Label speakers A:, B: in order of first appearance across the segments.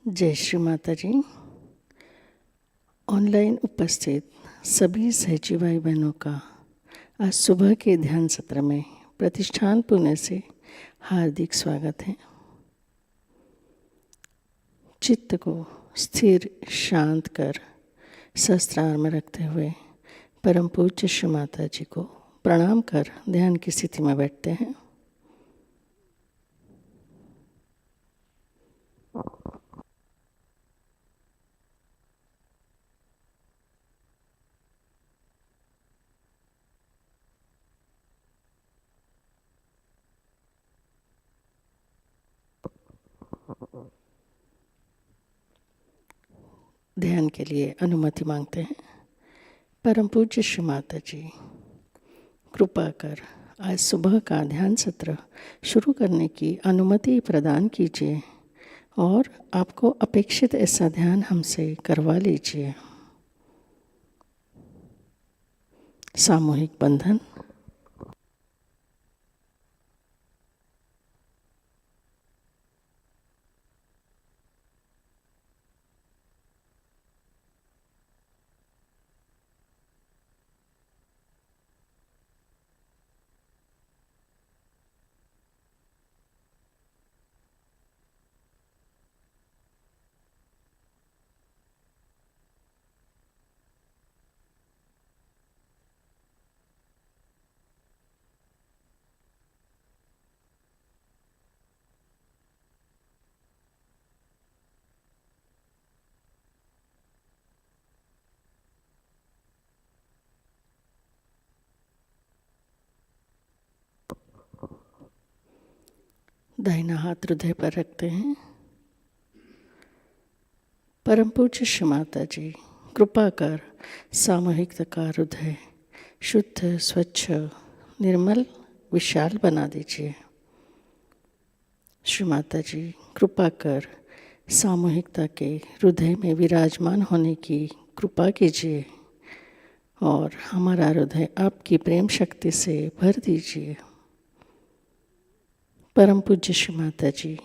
A: जय श्री माताजी। ऑनलाइन उपस्थित सभी सहजी भाई बहनों का आज सुबह के ध्यान सत्र में प्रतिष्ठान पुणे से हार्दिक स्वागत है। चित्त को स्थिर शांत कर शस्त्रार में रखते हुए परम पूज्य श्री माताजी को प्रणाम कर ध्यान की स्थिति में बैठते हैं। ध्यान के लिए अनुमति मांगते हैं। परम पूज्य श्री माता जी, कृपा कर आज सुबह का ध्यान सत्र शुरू करने की अनुमति प्रदान कीजिए और आपको अपेक्षित ऐसा ध्यान हमसे करवा लीजिए। सामूहिक बंधन। दाहिना हाथ हृदय पर रखते हैं। परम पूज्य श्री माता जी, कृपा कर सामूहिकता का हृदय शुद्ध, स्वच्छ, निर्मल, विशाल बना दीजिए। श्री माता जी, कृपा कर सामूहिकता के हृदय में विराजमान होने की कृपा कीजिए और हमारा हृदय आपकी प्रेम शक्ति से भर दीजिए। परम पूज्य श्री माता जी,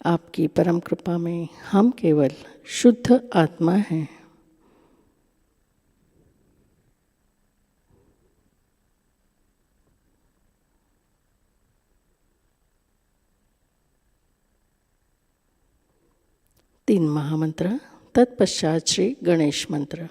A: आपकी परम कृपा में हम केवल शुद्ध आत्मा हैं। तीन महामंत्र, तत्पश्चात श्री गणेश मंत्र।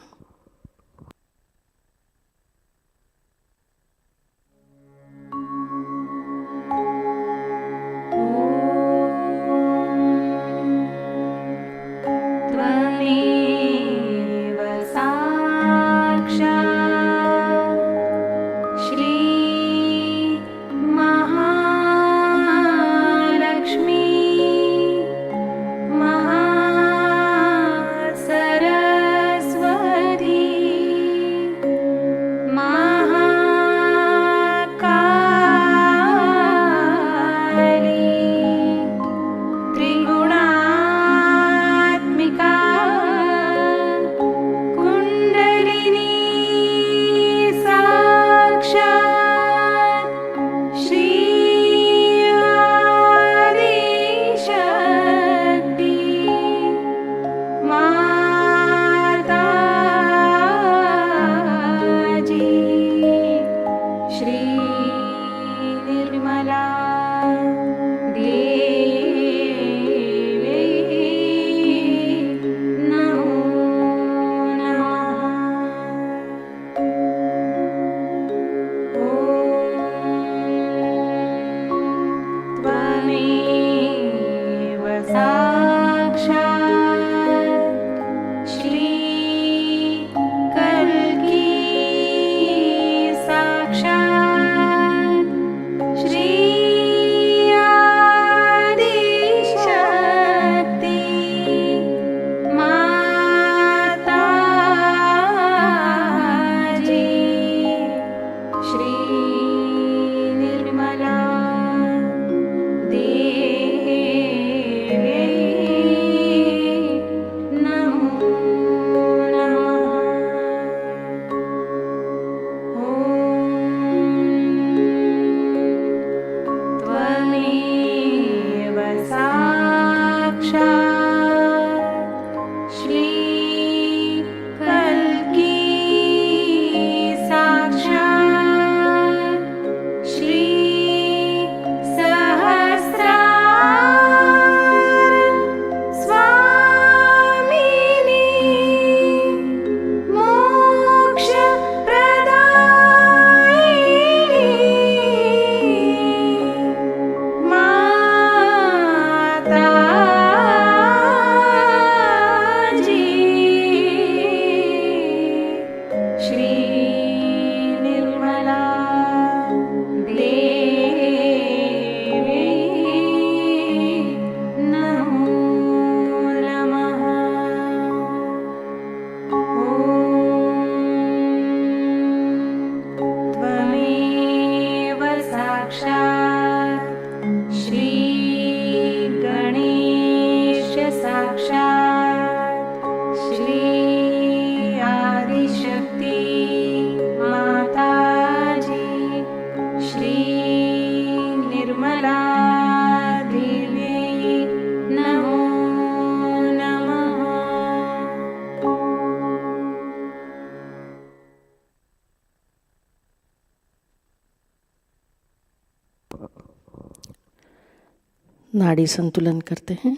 A: नाड़ी संतुलन करते हैं।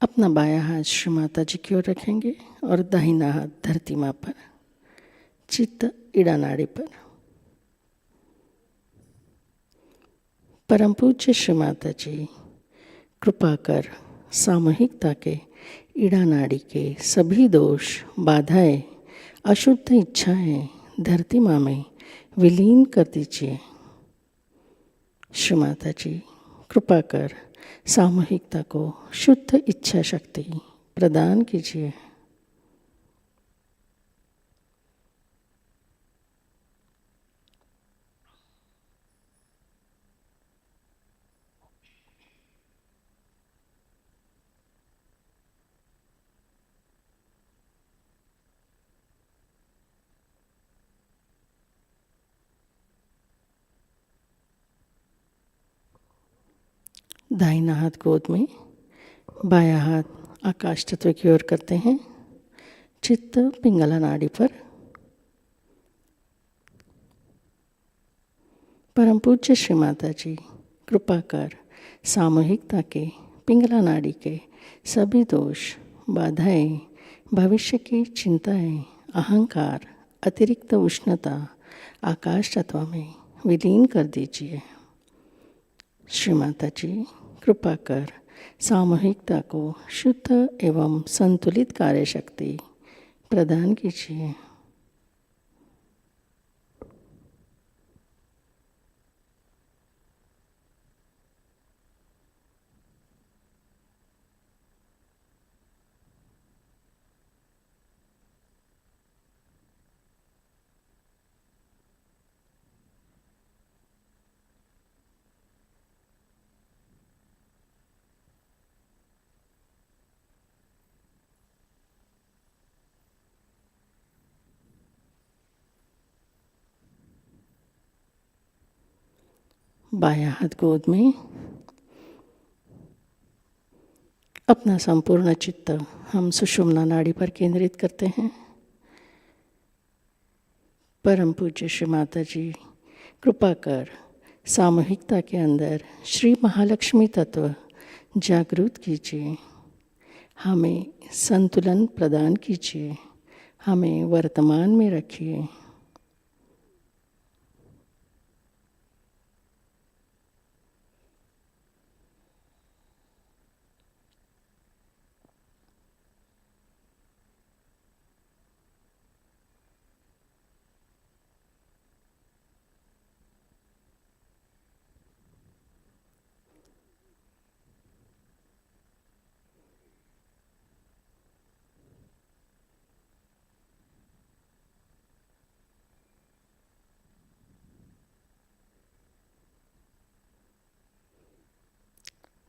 A: अपना बायां हाथ श्री माता जी की ओर रखेंगे और दाहिना हाथ धरती माँ पर, चित्त इड़ा नाड़ी पर। परम पूज्य श्री माता जी कृपा कर सामूहिकता के इड़ा नाड़ी के सभी दोष, बाधाएं, अशुद्ध इच्छाएं धरती माँ में विलीन कर दीजिए। श्री माता जी कृपा कर सामूहिकता को शुद्ध इच्छा शक्ति प्रदान कीजिए। दाहिना हाथ गोद में, बायां हाथ आकाश तत्व की ओर करते हैं, चित्त पिंगला नाड़ी पर। परम पूज्य श्री माता जी कृपा कर सामूहिकता के पिंगला नाड़ी के सभी दोष, बाधाएं, भविष्य की चिंताएं, अहंकार, अतिरिक्त उष्णता आकाश तत्व में विलीन कर दीजिए। श्री माता जी कृपा कर सामूहिकता को शुद्ध एवं संतुलित कार्य शक्ति प्रदान कीजिए। बायां हाथ गोद में, अपना संपूर्ण चित्त हम सुषुम्ना नाड़ी पर केंद्रित करते हैं। परम पूज्य श्री माता जी कृपा कर सामूहिकता के अंदर श्री महालक्ष्मी तत्व जागृत कीजिए। हमें संतुलन प्रदान कीजिए, हमें वर्तमान में रखिए।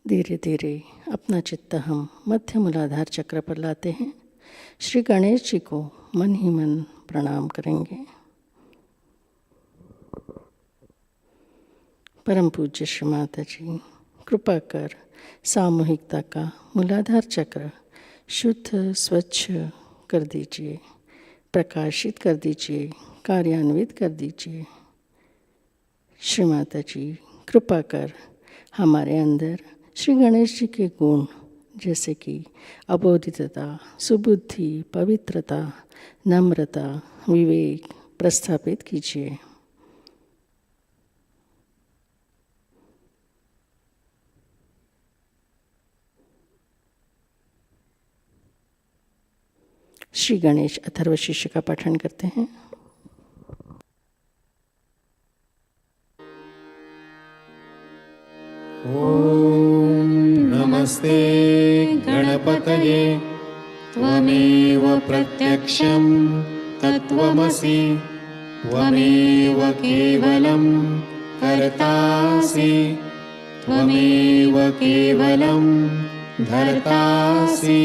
A: धीरे धीरे अपना चित्त हम मध्य मूलाधार चक्र पर लाते हैं। श्री गणेश जी को मन ही मन प्रणाम करेंगे। परम पूज्य श्री माता जी कृपा कर सामूहिकता का मूलाधार चक्र शुद्ध स्वच्छ कर दीजिए, प्रकाशित कर दीजिए, कार्यान्वित कर दीजिए। श्री माता जी कृपा कर हमारे अंदर श्री गणेश जी के गुण जैसे कि अबोधितता, सुबुद्धि, पवित्रता, नम्रता, विवेक प्रस्थापित कीजिए। श्री गणेश अथर्व शीर्ष का पठन करते हैं।
B: ॐ नमस्ते गणपतये त्वमेव प्रत्यक्षं तत्त्वमसि त्वमेव केवलं कर्तासि त्वमेव केवलं धर्तासि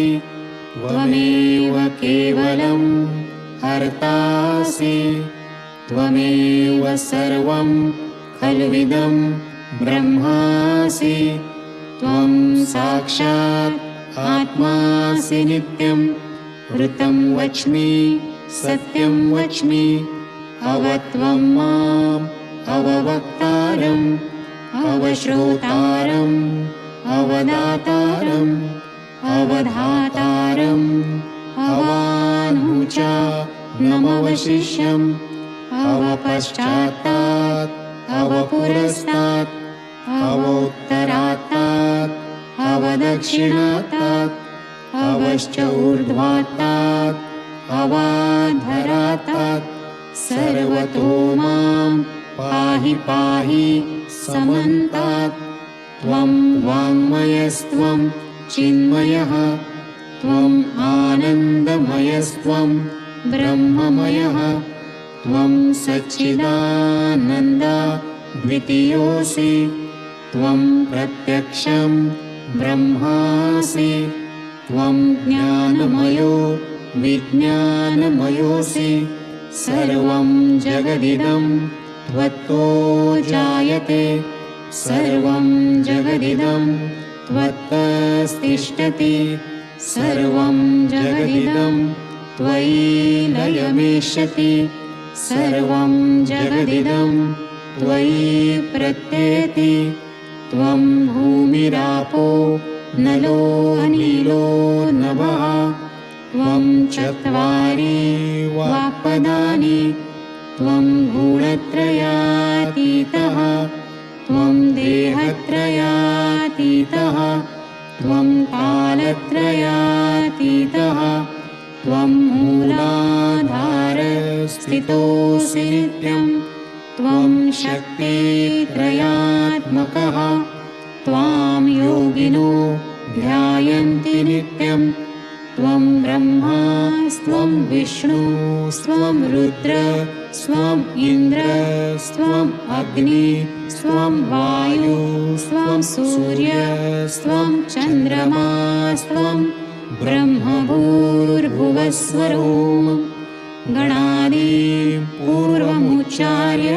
B: त्वमेव केवलं हर्तासि त्वमेव सर्वं खल्विदं ब्रह्मासि त्वं साक्षात् आत्मासि नित्यं ऋतं वच्मि सत्यं वच्मि अवत्वं माम् अववक्तारम् अवश्रोतारम् अवदातारम् अवधातारम् अवानुचा नमवशिष्यम् अवपश्चात्तात् अवपुरस्तात् अवोत्तरात्तात् अवदक्षिणात्तात् अवश्च ऊर्ध्वात्तात् अवाधरात्तात् सर्वतो मां पाहि पाहि समन्तात्। त्वं वाङ्मयस्त्वं चिन्मयः त्वम् आनन्दमयस्त्वं ब्रह्ममयः त्वं सच्चिदानन्द द्वितीयोऽसि त्वं प्रत्यक्षं ब्रह्मासि त्वं ज्ञानमयो विज्ञानमयोऽसि सर्वं जगदिदं त्वत्तो जायते सर्वं जगदिदं त्वत्तस्तिष्ठति सर्वं जगदिदं त्वयि लयमेष्यति सर्वं जगदिदं त्वयि प्रत्येति त्वं भूमिरापो नलो अनिलो नभः त्वं चत्वारि वाक्पदानि त्वं गुणत्रयातीतः त्वं देहत्रयातीतः त्वं कालत्रयातीतः त्वं मूलाधारस्थितोऽसि नित्यं त्वं शक्तित्रयात्मकः त्वां योगिनो ध्यायन्ति नित्यं त्वं ब्रह्मा स्वं विष्णु स्वं रुद्र स्वं इन्द्र स्वं अग्नि स्वं वायु स्वं सूर्य स्वं चन्द्रमा स्वं ब्रह्मभूर्भुवस्वरों गणादीं पूर्वमुच्चार्य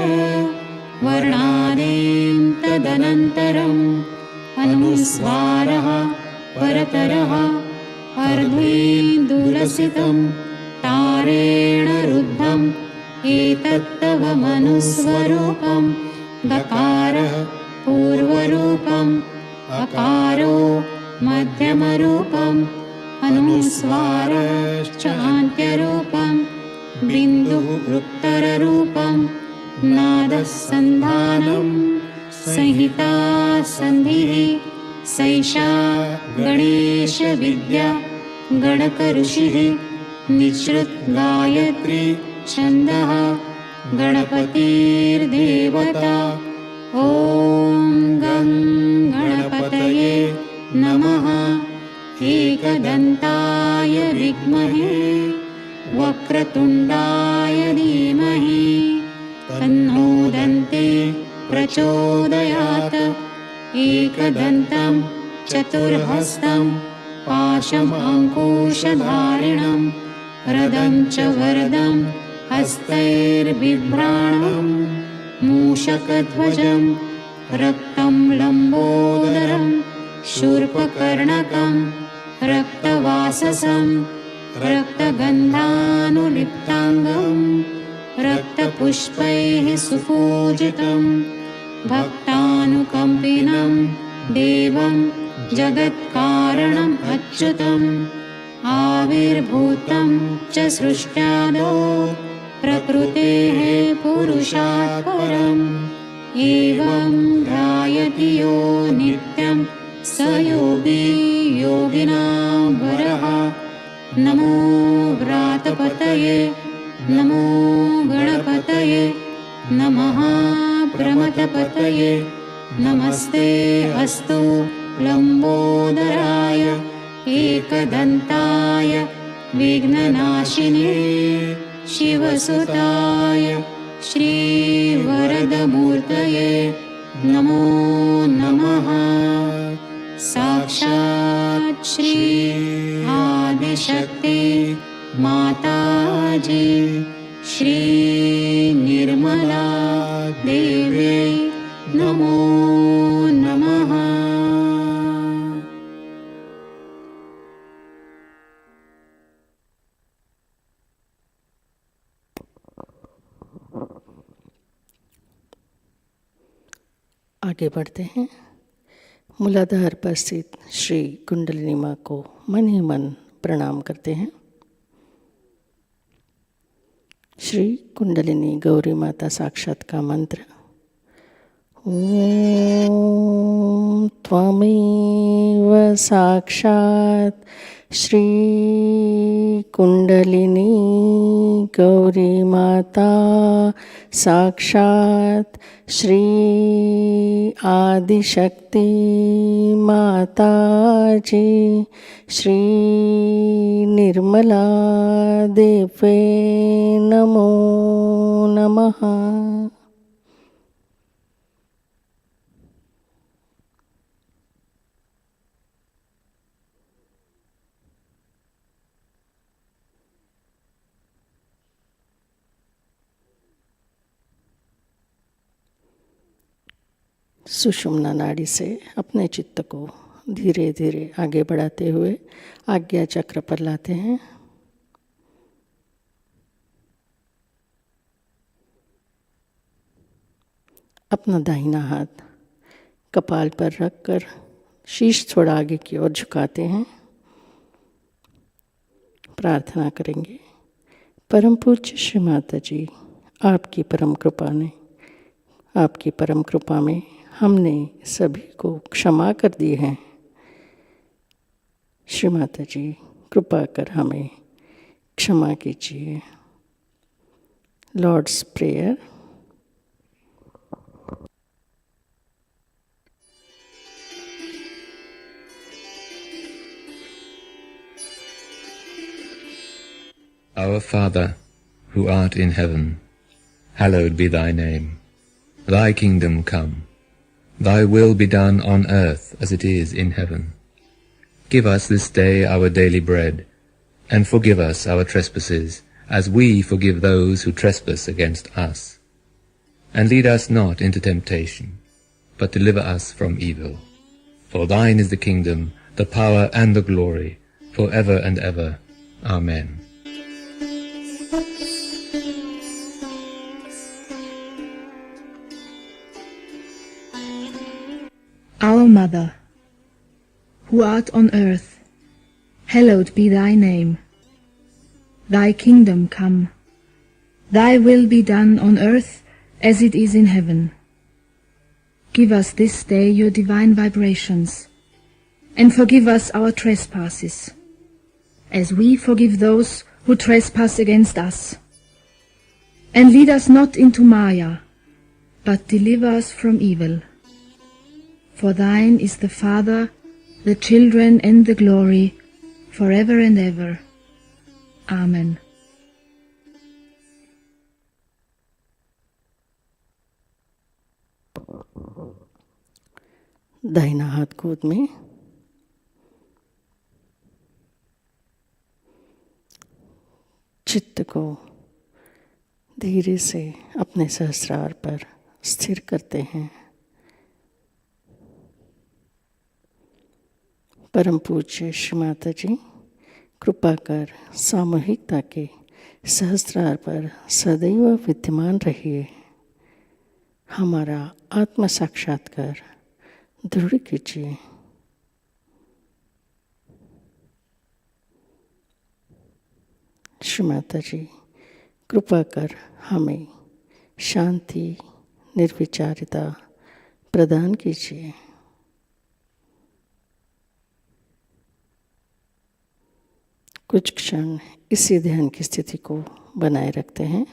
B: वर्णादीं तदनन्तरम् अनुस्वारः परतरः अर्धेन्दुरसितं तारेण रुद्धम् एतत्तव मनुस्वरूपं गकारः पूर्वरूपम् अकारो मध्यमरूपम् अनुस्वारश्च अन्त्यरूपं बिन्दुः उत्तररूपं नादः सन्धानं संहिता सन्धिः सैषा गणेशविद्या गणकऋषिः निःसृत गायत्री छन्दः गणपतिर्देवता ॐ गं गणपतये नमः एकदन्ताय विद्महे वक्रतुण्डाय धीमहि तन्नो दन्ते प्रचोदयात् एकदन्तं चतुर्हस्तं पाशमङ्कुशधारिणं रदं च वरदं हस्तैर्बिभ्राणं मूषकध्वजं रक्तं लम्बोदरं शूर्पकर्णकं रक्तवाससं रक्तगन्धानुलिप्ताङ्गं रक्तपुष्पैः सुपूजितं भक्तानुकम्पिनं देवं जगत्कारणम् अच्युतम् आविर्भूतं च सृष्ट्यादौ प्रकृतेः पुरुषात् परम् एवं ध्यायति यो नित्यं स योगी योगिनां वरः नमो व्रातपतये नमो गणपतये नमः प्रमथपतये नमस्ते अस्तु लम्बोदराय एकदन्ताय विघ्ननाशिने शिवसुताय श्रीवरदमूर्तये नमो नमः। साक्षात् श्री आदिशक्ति माताजी श्री निर्मला देव्यै नमो नमः।
A: आगे बढ़ते हैं। मूलाधार पर स्थित श्री कुंडलिनी माँ को मन ही मन प्रणाम करते हैं। श्री कुंडलिनी गौरी माता साक्षात का मंत्र ओम त्वमेव साक्षात श्री कुंडलिनी गौरी माता साक्षात श्री आदिशक्ति माताजी श्री निर्मला देवे नमो नमः। सुषुम्ना नाड़ी से अपने चित्त को धीरे धीरे आगे बढ़ाते हुए आज्ञा चक्र पर लाते हैं। अपना दाहिना हाथ कपाल पर रखकर शीश थोड़ा आगे की ओर झुकाते हैं। प्रार्थना करेंगे, परम पूज्य श्री माताजी, आपकी परम कृपा में हमने सभी को क्षमा कर दी है। श्री माताजी कृपा कर हमें क्षमा कीजिए। Lord's prayer.
C: Our Father, who art in heaven, hallowed be thy name. Thy kingdom come. Thy will be done on earth as it is in heaven. Give us this day our daily bread, and forgive us our trespasses, as we forgive those who trespass against us. And lead us not into temptation, but deliver us from evil. For thine is the kingdom, the power and the glory, for ever and ever. Amen.
D: Our Mother, who art on earth, hallowed be thy name. Thy kingdom come. Thy will be done on earth as it is in heaven. Give us this day your divine vibrations, and forgive us our trespasses, as we forgive those who trespass against us. And lead us not into Maya, but deliver us from evil. For thine is the Father, the children, and the glory, forever and ever. Amen.
A: दाहिना हाथ गोद में, चित्त को धीरे से अपने सहस्रार पर स्थिर करते हैं। परम पूज्य श्री माता जी, कृपा कर सामूहिकता के सहस्रार पर सदैव विद्यमान रहिए। हमारा आत्म साक्षात्कार दृढ़ कीजिए। श्री माता जी, कृपा कर हमें शांति, निर्विचारिता प्रदान कीजिए। कुछ क्षण इसी ध्यान की स्थिति को बनाए रखते हैं।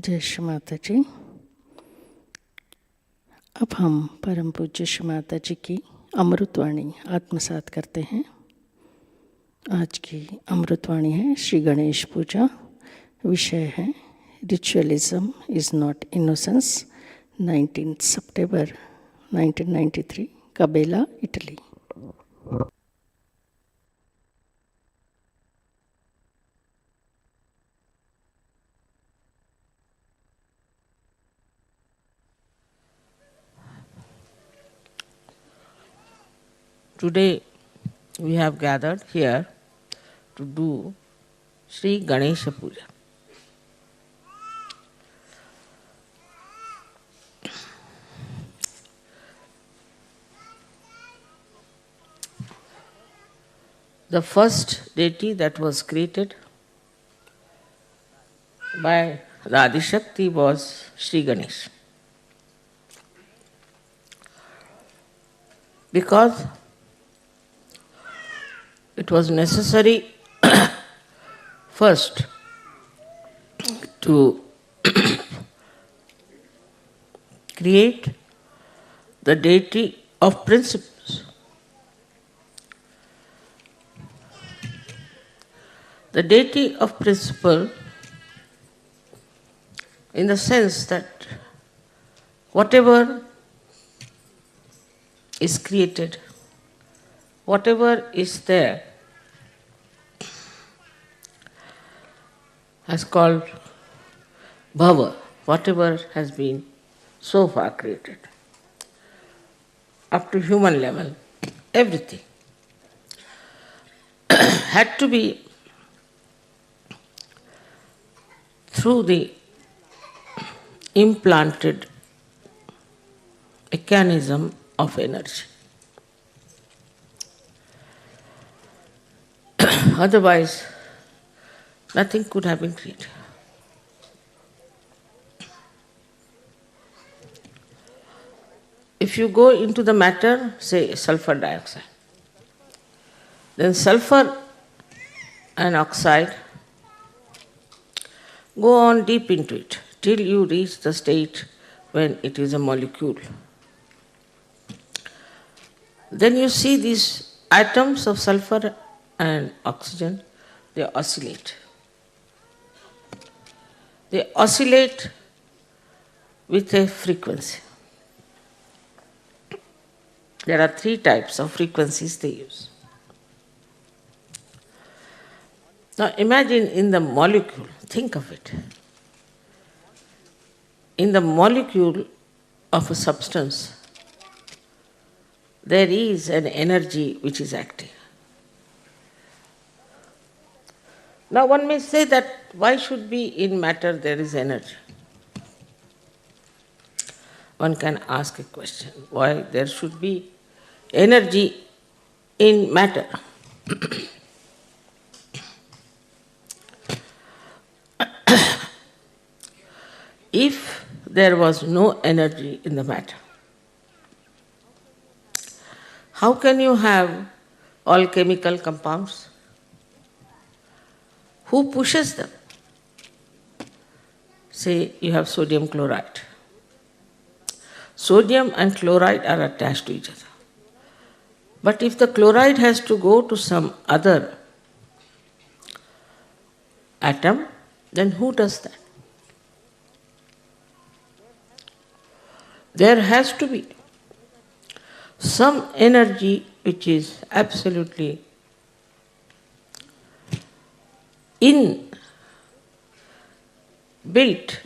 A: जय श्री माता जी। अब हम परम पूज्य श्री माता जी की अमृतवाणी आत्मसात करते हैं। आज की अमृतवाणी है श्री गणेश पूजा। विषय है रिचुअलिज्म इज़ नॉट इनोसेंस, 19 सितंबर 1993, Cabella, Italy.
E: Today we have gathered here to do Shri Ganesha Puja. The first deity that was created by the Adi Shakti was Shri Ganesha. Because it was necessary first to create the deity of principles. The deity of principle in the sense that whatever is created, whatever is there, has called bhava, whatever has been so far created, up to human level, everything had to be through the implanted mechanism of energy. Otherwise, nothing could have been created. If you go into the matter, say sulfur dioxide, then sulfur and oxide go on deep into it till you reach the state when it is a molecule. Then you see these atoms of sulfur and oxygen, they oscillate. They oscillate with a frequency. There are 3 types of frequencies they use. Now imagine in the molecule, think of it. In the molecule of a substance, there is an energy which is active. Now one may say that why should be in matter there is energy? One can ask a question, why there should be energy in matter? If there was no energy in the matter, how can you have all chemical compounds? Who pushes them? Say you have sodium chloride. Sodium and chloride are attached to each other. But if the chloride has to go to some other atom, then who does that? There has to be some energy which is absolutely built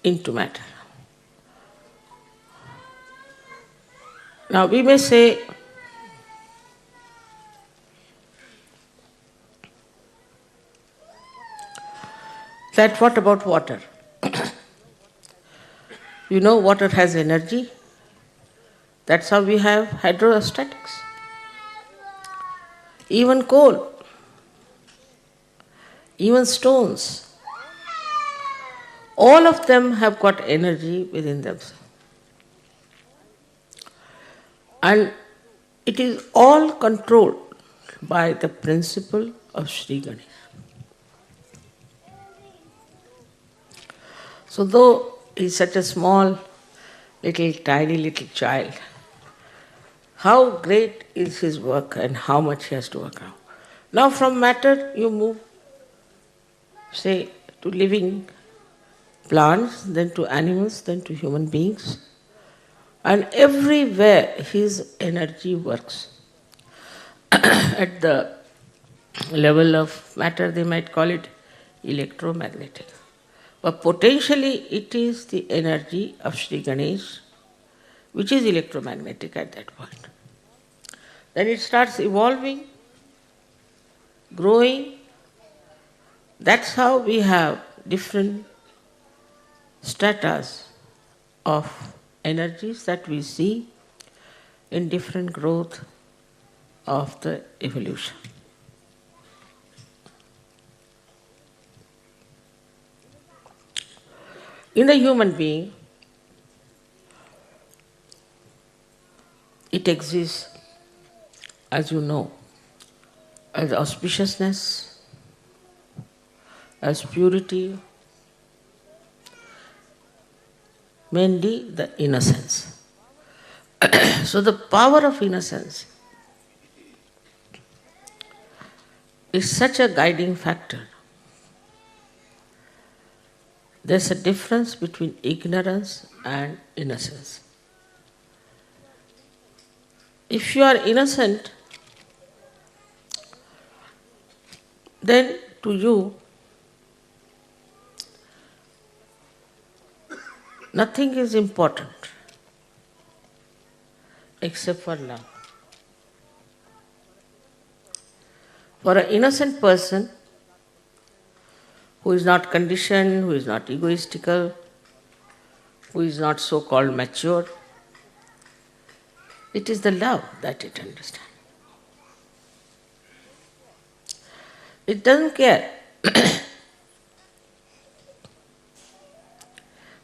E: into matter. Now we may say that what about water? You know, water has energy. That's how we have hydrostatics. Even coal, even stones, all of them have got energy within themselves. And it is all controlled by the principle of Shri Ganesha. So though he's such a small, tiny little child, how great is his work and how much he has to work out. Now from matter you move, say, to living plants, then to animals, then to human beings. And everywhere his energy works. At the level of matter, they might call it electromagnetic. But potentially it is the energy of Shri Ganesh, which is electromagnetic at that point. Then it starts evolving, growing. That's how we have different stratas of energies that we see in different growth of the evolution. In the human being, it exists, as you know, as auspiciousness, as purity, mainly the innocence. So the power of innocence is such a guiding factor. There's a difference between ignorance and innocence. If you are innocent, then to you, nothing is important except for love. For an innocent person who is not conditioned, who is not egoistical, who is not so-called mature, it is the love that it understands. It doesn't care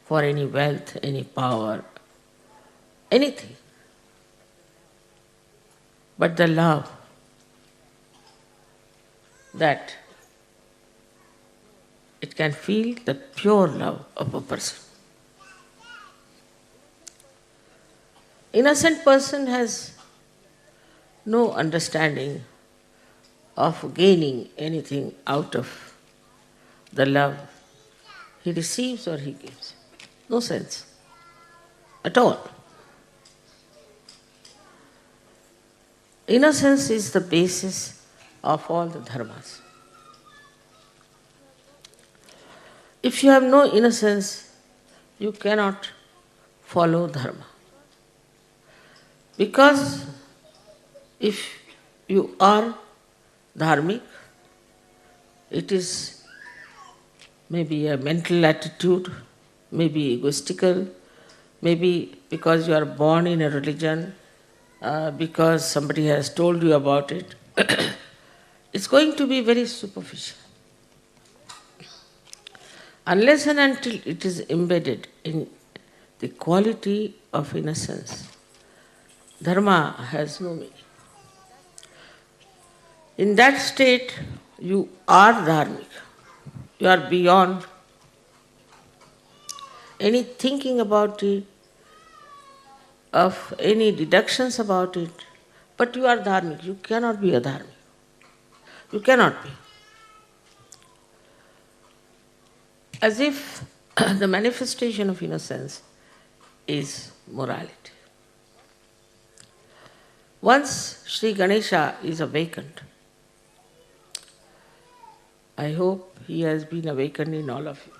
E: for any wealth, any power, anything. But the love that it can feel, the pure love of a person. Innocent person has no understanding of gaining anything out of the love he receives or he gives. No sense at all. Innocence is the basis of all the dharmas. If you have no innocence, you cannot follow dharma. Because if you are dharmic, it is maybe a mental attitude, maybe egoistical, maybe because you are born in a religion, because somebody has told you about it. It's going to be very superficial. Unless and until it is embedded in the quality of innocence, dharma has no meaning. In that state, you are dharmic. You are beyond any thinking about it, of any deductions about it, but you are dharmic. You cannot be a dharmic. You cannot be. As if the manifestation of innocence is morality. Once Shri Ganesha is awakened, I hope he has been awakened in all of you.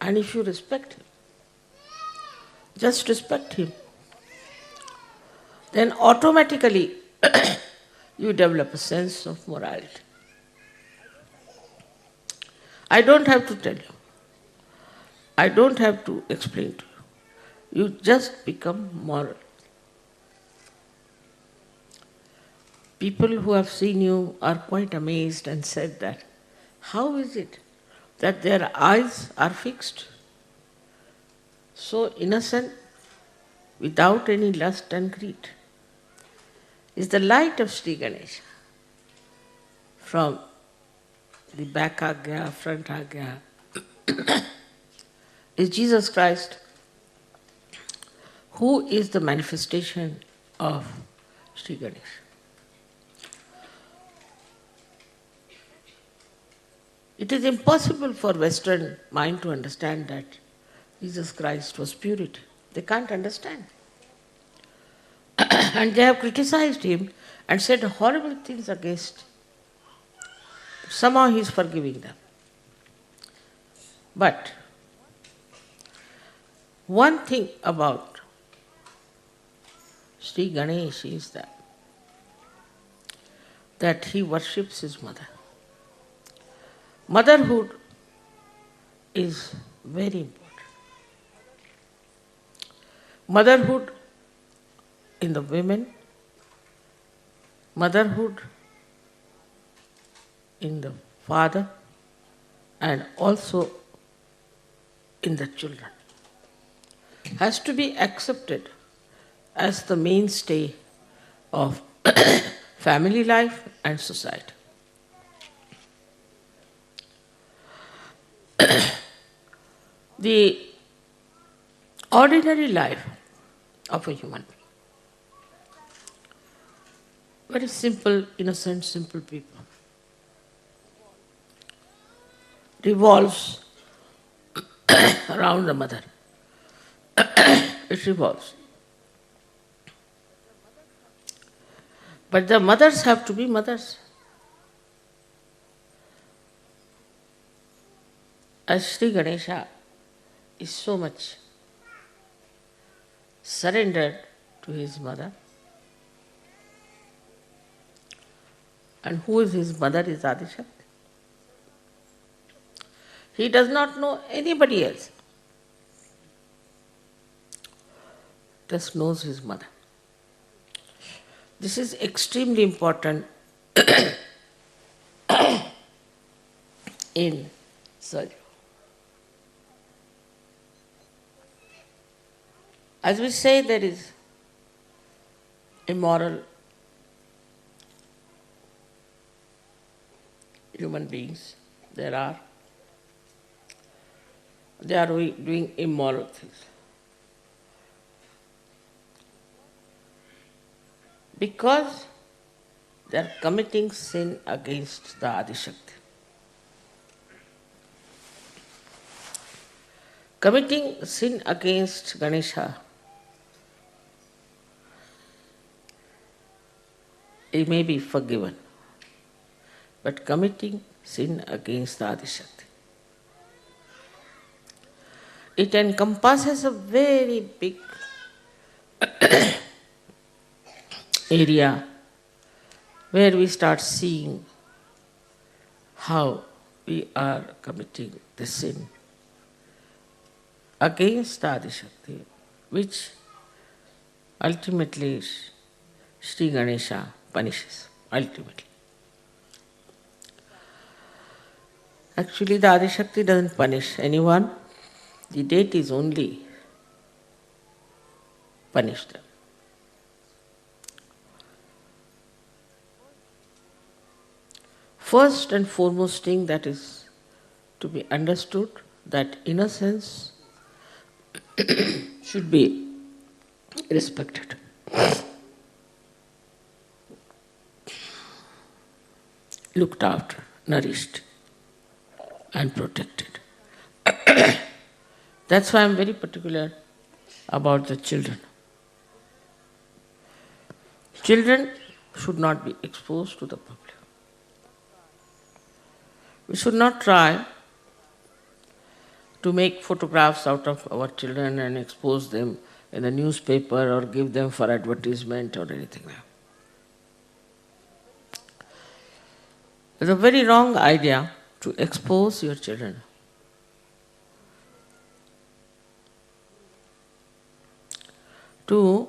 E: And if you respect him, just respect him, then automatically you develop a sense of morality. I don't have to tell you. I don't have to explain to you. You just become moral. People who have seen you are quite amazed and said that, how is it that their eyes are fixed? So innocent, without any lust and greed, is the light of Shri Ganesha. From the back agya, front agya, is Jesus Christ, who is the manifestation of Shri Ganesha. It is impossible for Western mind to understand that Jesus Christ was purity. They can't understand. And they have criticized him and said horrible things against him. Somehow he is forgiving them. But one thing about Shri Ganesha is that he worships his mother. Motherhood is very important. Motherhood in the women, motherhood in the father, and also in the children, has to be accepted as the mainstay of family life and society. The ordinary life of a human being, very simple, innocent, simple people, revolves around the mother. It revolves. But the mothers have to be mothers. As Shri Ganesha is so much surrendered to his mother, and who is his mother is Adishakti. He does not know anybody else, just knows his mother. This is extremely important in Sahajayoga. As we say, there is immoral human beings. They are doing immoral things. Because they are committing sin against the Adishakti. Committing sin against Ganesha, it may be forgiven, but committing sin against the Adishakti, it encompasses a very big area where we start seeing how we are committing the sin against the Adishakti, which ultimately Shri Ganesha punishes, ultimately. Actually, the Adishakti doesn't punish anyone. The deities only punish them. First and foremost thing that is to be understood, that innocence should be respected. Looked after, nourished, and protected. That's why I'm very particular about the children. Children should not be exposed to the public. We should not try to make photographs out of our children and expose them in the newspaper or give them for advertisement or anything like that. It's a very wrong idea to expose your children. To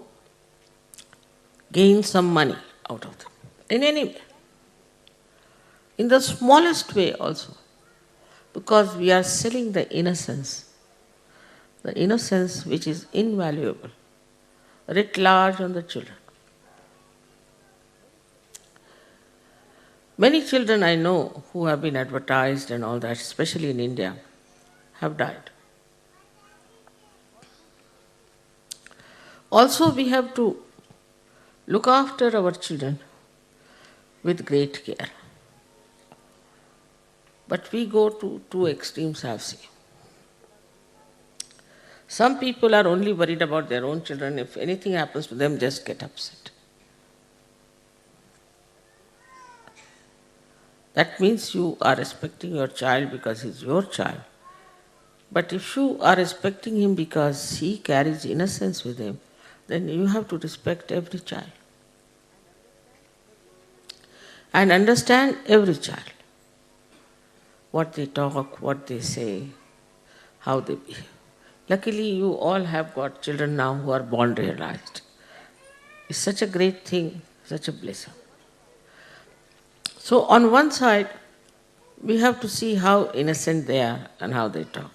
E: gain some money out of them, in any way. In the smallest way also, because we are selling the innocence which is invaluable, writ large on the children. Many children I know who have been advertised and all that, especially in India, have died. Also, we have to look after our children with great care. But we go to two extremes, I've seen. Some people are only worried about their own children. If anything happens to them, just get upset. That means you are respecting your child because he's your child. But if you are respecting him because he carries innocence with him, then you have to respect every child. And understand every child. What they talk, what they say, how they behave. Luckily, you all have got children now who are born realized. It's such a great thing, such a blessing. So on one side, we have to see how innocent they are and how they talk.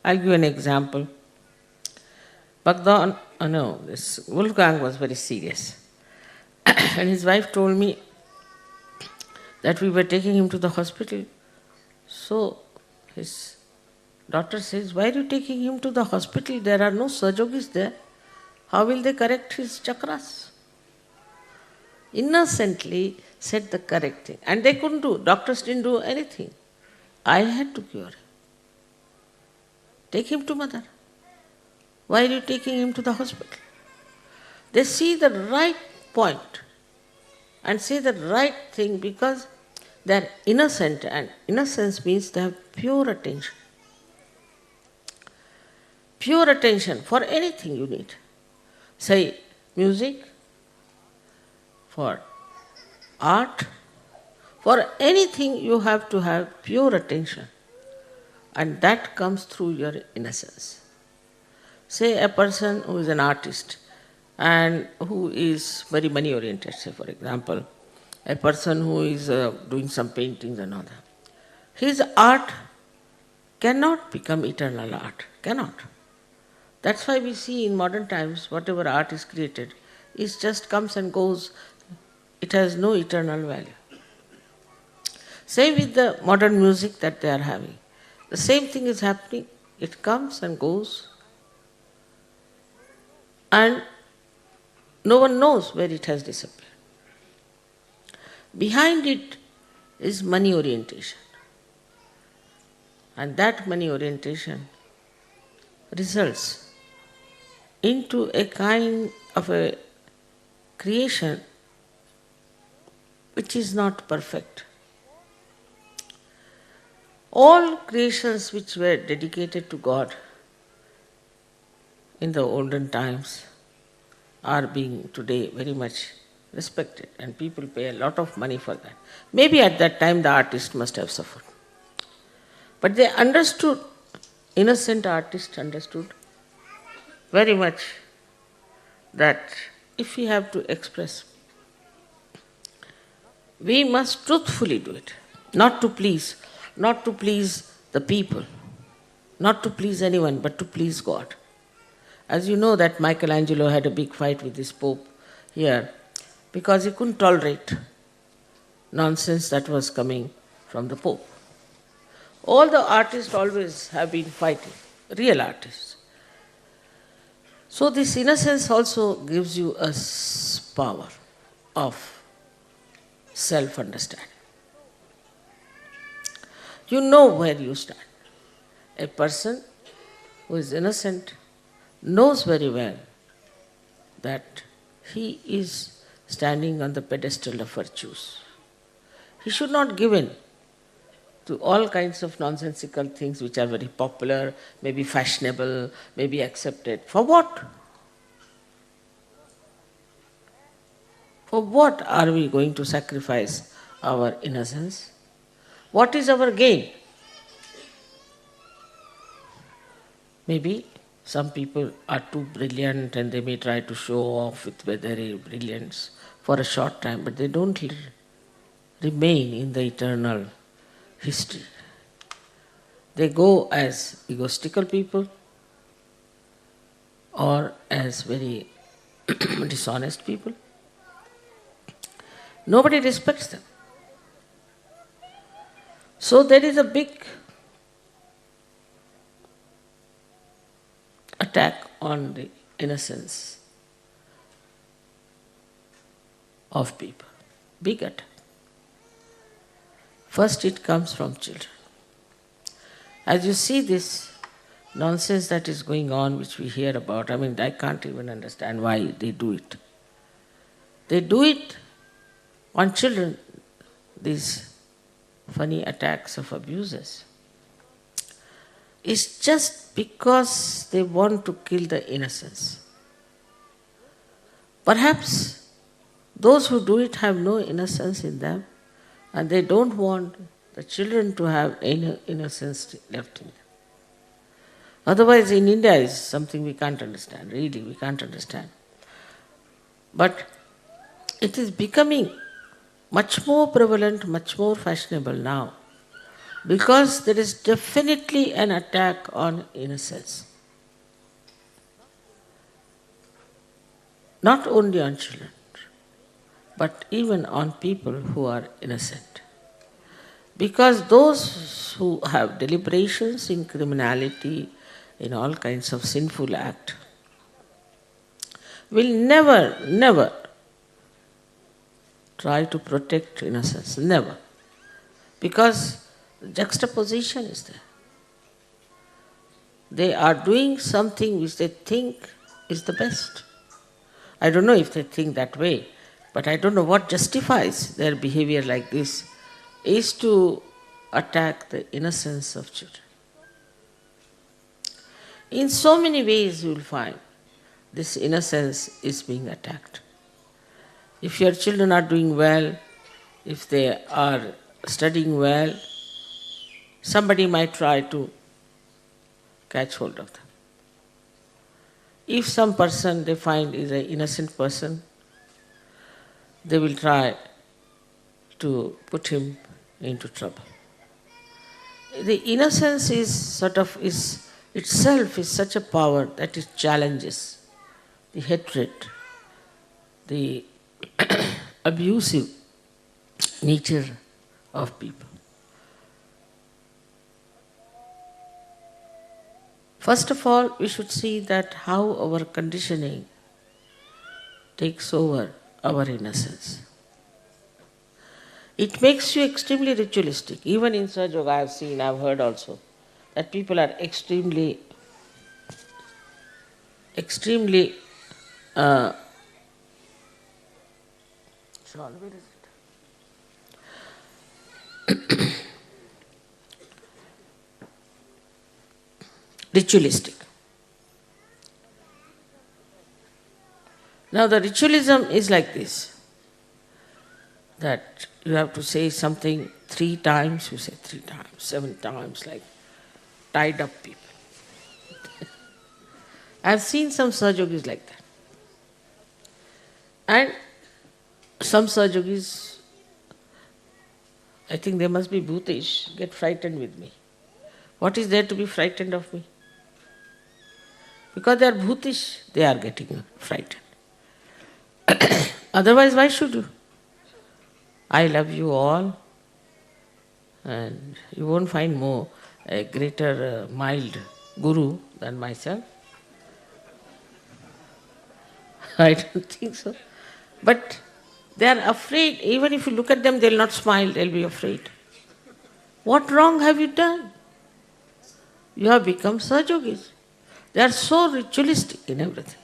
E: I'll give you an example. This Wolfgang was very serious. And his wife told me that we were taking him to the hospital. So his daughter says, why are you taking him to the hospital? There are no Sahajogis there. How will they correct his chakras? Innocently said the correct thing. And they couldn't do. Doctors didn't do anything. I had to cure him. Take him to mother. Why are you taking him to the hospital? They see the right point and say the right thing because they are innocent, and innocence means they have pure attention. Pure attention for anything you need. Say music, for art, for anything you have to have pure attention. And that comes through your innocence. Say a person who is an artist and who is very money oriented, say for example, a person who is doing some paintings and all that. His art cannot become eternal art, cannot. That's why we see in modern times, whatever art is created, it just comes and goes. It has no eternal value. Same with the modern music that they are having. The same thing is happening. It comes and goes. And no one knows where it has disappeared. Behind it is money orientation. And that money orientation results into a kind of a creation which is not perfect. All creations which were dedicated to God in the olden times are being today very much respected, and people pay a lot of money for that. Maybe at that time the artist must have suffered. But they understood, innocent artists understood very much that if we have to express, we must truthfully do it, not to please the people, not to please anyone, but to please God. As you know that Michelangelo had a big fight with this Pope here because he couldn't tolerate nonsense that was coming from the Pope. All the artists always have been fighting, real artists. So this innocence also gives you a power of self-understanding. You know where you stand. A person who is innocent knows very well that he is standing on the pedestal of virtues. He should not give in to all kinds of nonsensical things which are very popular, maybe fashionable, maybe accepted. For what? For what are we going to sacrifice our innocence? What is our gain? Maybe some people are too brilliant and they may try to show off with their brilliance for a short time, but they don't remain in the eternal history. They go as egotistical people or as very dishonest people. Nobody respects them. So there is a big attack on the innocence of people. Big attack. First it comes from children. As you see this nonsense that is going on, which we hear about, I can't even understand why they do it. They do it on children, these funny attacks of abusers. It's just because they want to kill the innocence. Perhaps those who do it have no innocence in them, and they don't want the children to have any innocence left in them. Otherwise, in India is something we can't understand, really we can't understand. But it is becoming much more prevalent, much more fashionable now, because there is definitely an attack on innocence. Not only on children, but even on people who are innocent. Because those who have deliberations in criminality, in all kinds of sinful act, will never try to protect innocence, never. Because juxtaposition is there. They are doing something which they think is the best. I don't know if they think that way, but I don't know what justifies their behavior like this, is to attack the innocence of children. In so many ways you will find this innocence is being attacked. If your children are doing well, if they are studying well, somebody might try to catch hold of them. If some person they find is an innocent person, they will try to put him into trouble. The innocence is itself is such a power that it challenges the hatred, the abusive nature of people. First of all, we should see that how our conditioning takes over our innocence. It makes you extremely ritualistic. Even in Sahajayoga I have seen, I have heard also, that people are extremely ritualistic. Now the ritualism is like this, that you have to say something 3 times, you say 3 times, 7 times, like tied up people. I have seen some Sahajogis like that. And some Sahajogis, I think they must be bhutish, get frightened with me. What is there to be frightened of me? Because they are bhutish, they are getting frightened. Otherwise, why should you? I love you all, and you won't find a greater mild guru than myself. I don't think so. But they are afraid. Even if you look at them, they'll not smile, they'll be afraid. What wrong have you done? You have become Sahajogis. They are so ritualistic in everything.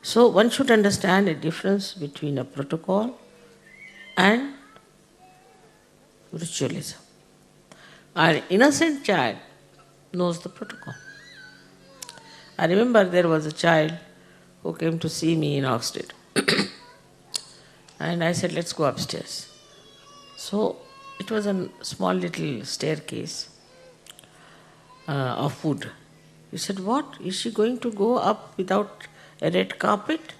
E: So one should understand a difference between a protocol and ritualism. An innocent child knows the protocol. I remember there was a child who came to see me in Oxted. And I said, let's go upstairs. So it was a small little staircase of wood. He said, what? Is she going to go up without a red carpet?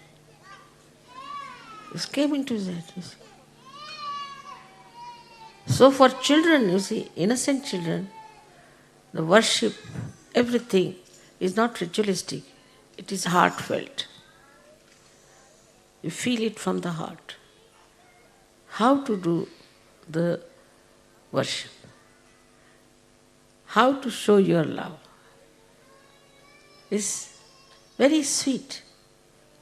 E: This came into his head, you see. So for children, you see, innocent children, the worship, everything is not ritualistic, it is heartfelt. You feel it from the heart. How to do the worship? How to show your love is very sweet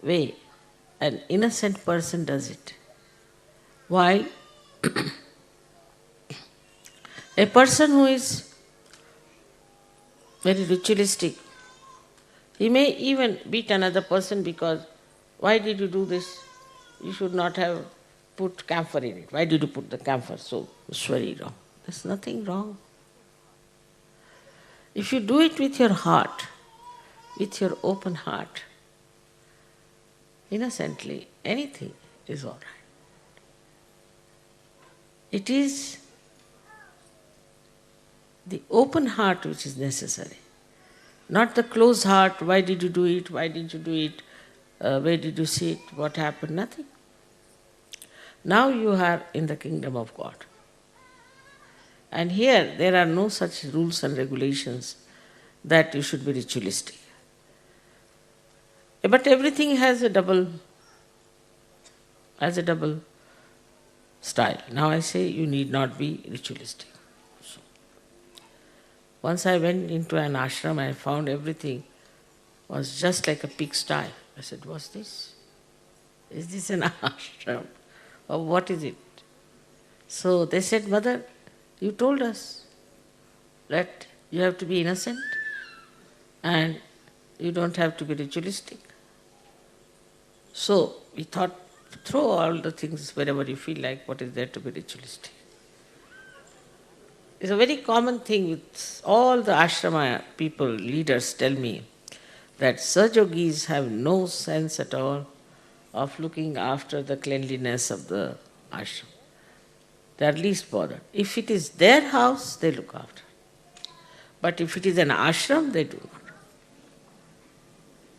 E: way an innocent person does it. While a person who is very ritualistic, he may even beat another person because, why did you do this? You should not have put camphor in it. Why did you put the camphor? So it's very wrong. There's nothing wrong. If you do it with your heart, with your open heart, innocently, anything is all right. It is the open heart which is necessary, not the closed heart. Why did you do it? Why did you do it? Where did you see it? What happened? Nothing. Now you are in the kingdom of God. And here there are no such rules and regulations that you should be ritualistic. But everything has a double style. Now I say you need not be ritualistic. So, once I went into an ashram and I found everything was just like a pigsty. I said, what's this? Is this an ashram? Or what is it? So they said, Mother, you told us that you have to be innocent and you don't have to be ritualistic. So we thought, throw all the things wherever you feel like, what is there to be ritualistic? It's a very common thing with all the ashrama people, leaders tell me that Sahajogis have no sense at all of looking after the cleanliness of the ashram. They are least bothered. If it is their house, they look after. But if it is an ashram, they do not.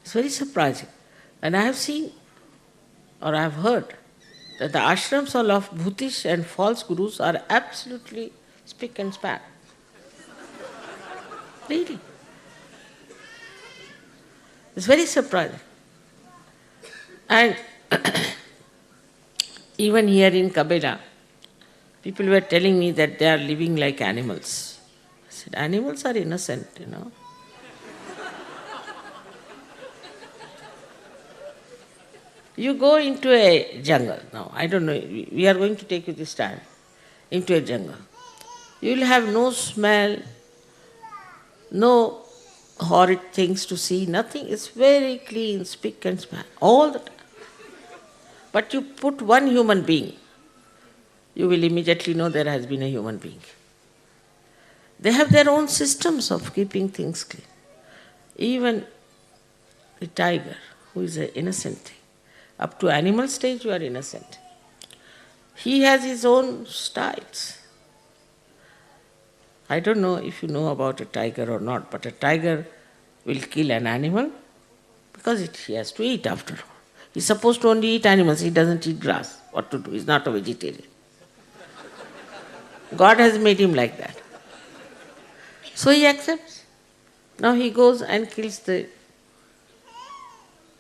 E: It's very surprising. And I have seen, or I have heard, that the ashrams of bhutish and false gurus are absolutely spick and span. Really. It's very surprising. And even here in Cabella, people were telling me that they are living like animals. I said, animals are innocent, you know. You go into a jungle now, I don't know, we are going to take you this time, into a jungle. You will have no smell, no horrid things to see, nothing. It's very clean, spick and span, all the time. But you put one human being, you will immediately know there has been a human being. They have their own systems of keeping things clean. Even the tiger, who is an innocent thing, up to animal stage you are innocent. He has his own styles. I don't know if you know about a tiger or not, but a tiger will kill an animal because he has to eat after all. He's supposed to only eat animals, he doesn't eat grass. What to do? He's not a vegetarian. God has made him like that. So he accepts. Now he goes and kills the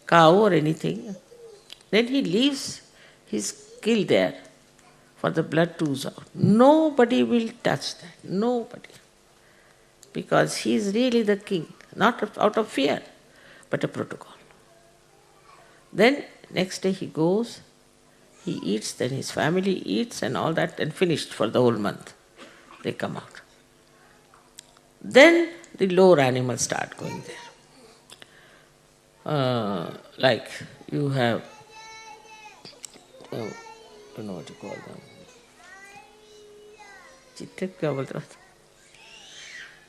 E: cow or anything. Then he leaves his kill there for the blood to ooze out. Nobody will touch that. Nobody. Because he is really the king, not out of fear, but a protocol. Then next day he goes, he eats, then his family eats and all that, and finished for the whole month. They come out. Then the lower animals start going there. Like you have, I don't know what you call them.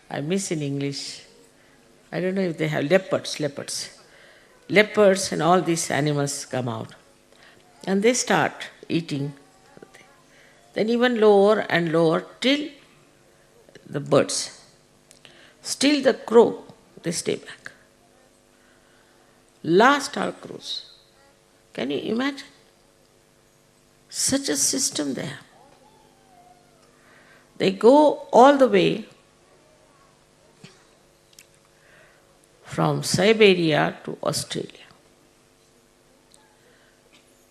E: I miss in English. I don't know if they have leopards. Leopards and all these animals come out. And they start eating. Then even lower and lower till the birds. Still the crow, they stay back. Last are crows. Can you imagine? Such a system there. They go all the way from Siberia to Australia.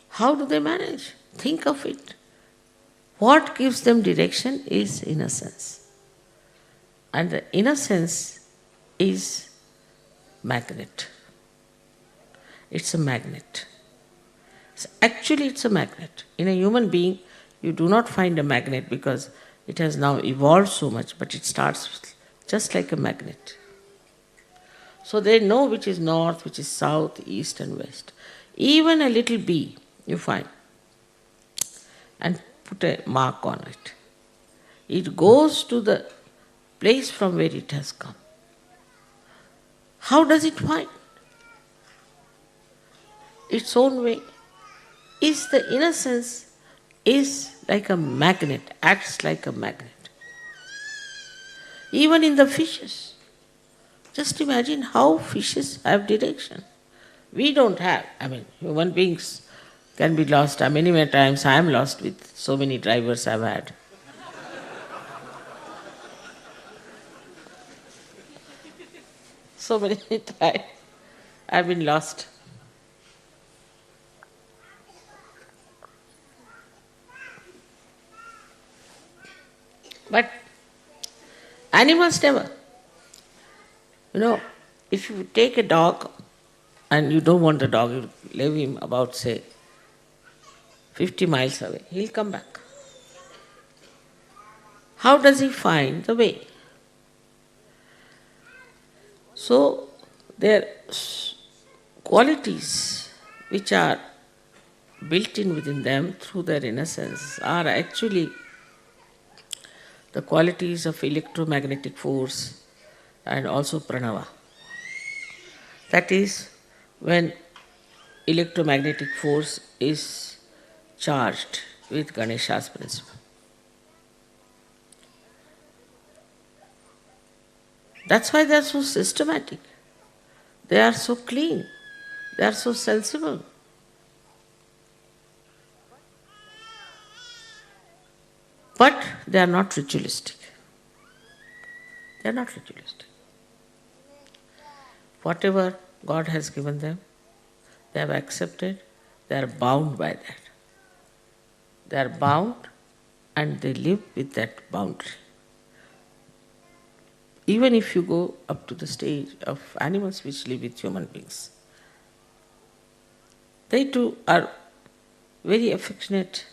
E: How do they manage? Think of it. What gives them direction is innocence. And the innocence is magnet. It's a magnet. Actually, it's a magnet. In a human being, you do not find a magnet because it has now evolved so much, but it starts just like a magnet. So they know which is north, which is south, east and west. Even a little bee, you find, and put a mark on it. It goes to the place from where it has come. How does it find? Its own way. Is the innocence is like a magnet, acts like a magnet. Even in the fishes. Just imagine how fishes have direction. We don't have. Human beings can be lost. Many times I am lost with so many drivers I've had. So many times I've been lost. But animals never. If you take a dog and you don't want the dog, you leave him about, say, 50 miles away, he'll come back. How does he find the way? So, their qualities which are built in within them through their innocence are actually the qualities of electromagnetic force and also pranava. That is, when electromagnetic force is charged with Ganesha's principle. That's why they are so systematic. They are so clean. They are so sensible. But they are not ritualistic. They are not ritualistic. Whatever God has given them, they have accepted, they are bound by that. They are bound and they live with that boundary. Even if you go up to the stage of animals which live with human beings, they too are very affectionate.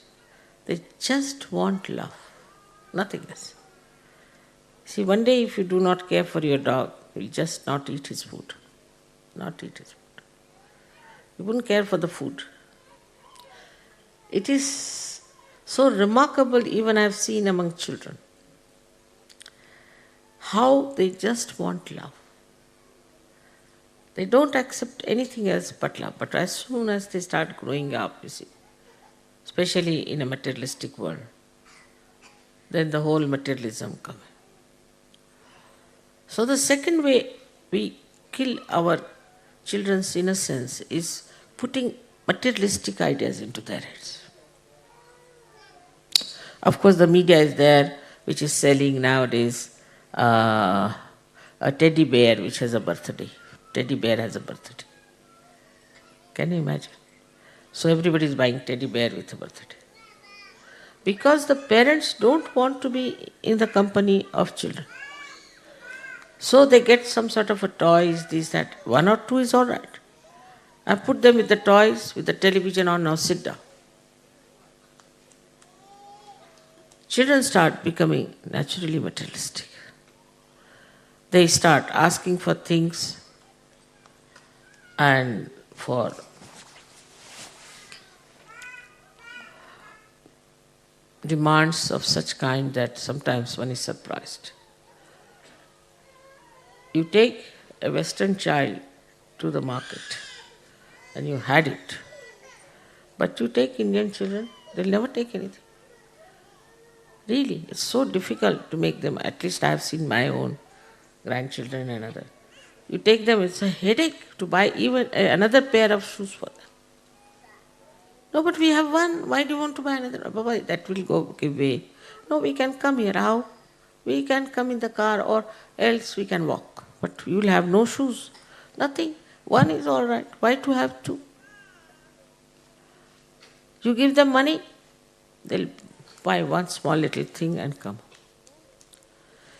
E: They just want love, nothing less. See, one day if you do not care for your dog, he will just not eat his food. Not eat his food. You wouldn't care for the food. It is so remarkable, even I have seen among children, how they just want love. They don't accept anything else but love. But as soon as they start growing up, you see, especially in a materialistic world, then the whole materialism comes. So the second way we kill our children's innocence is putting materialistic ideas into their heads. Of course, the media is there, which is selling nowadays a teddy bear which has a birthday. Teddy bear has a birthday. Can you imagine? So everybody is buying teddy bear with a birthday. Because the parents don't want to be in the company of children. So they get some sort of a toys, this, that. 1 or 2 is all right. I put them with the toys, with the television on, now sit down. Children start becoming naturally materialistic. They start asking for things and for demands of such kind that sometimes one is surprised. You take a Western child to the market and you had it. But you take Indian children, they'll never take anything. Really, it's so difficult to make them, at least I have seen my own grandchildren and others. You take them, it's a headache to buy even another pair of shoes for them. No, but we have one, why do you want to buy another? Baba, that will give way. No, we can come here. How? We can come in the car or else we can walk. But you will have no shoes, nothing. One is all right. Why to have 2? You give them money, they'll buy one small little thing and come.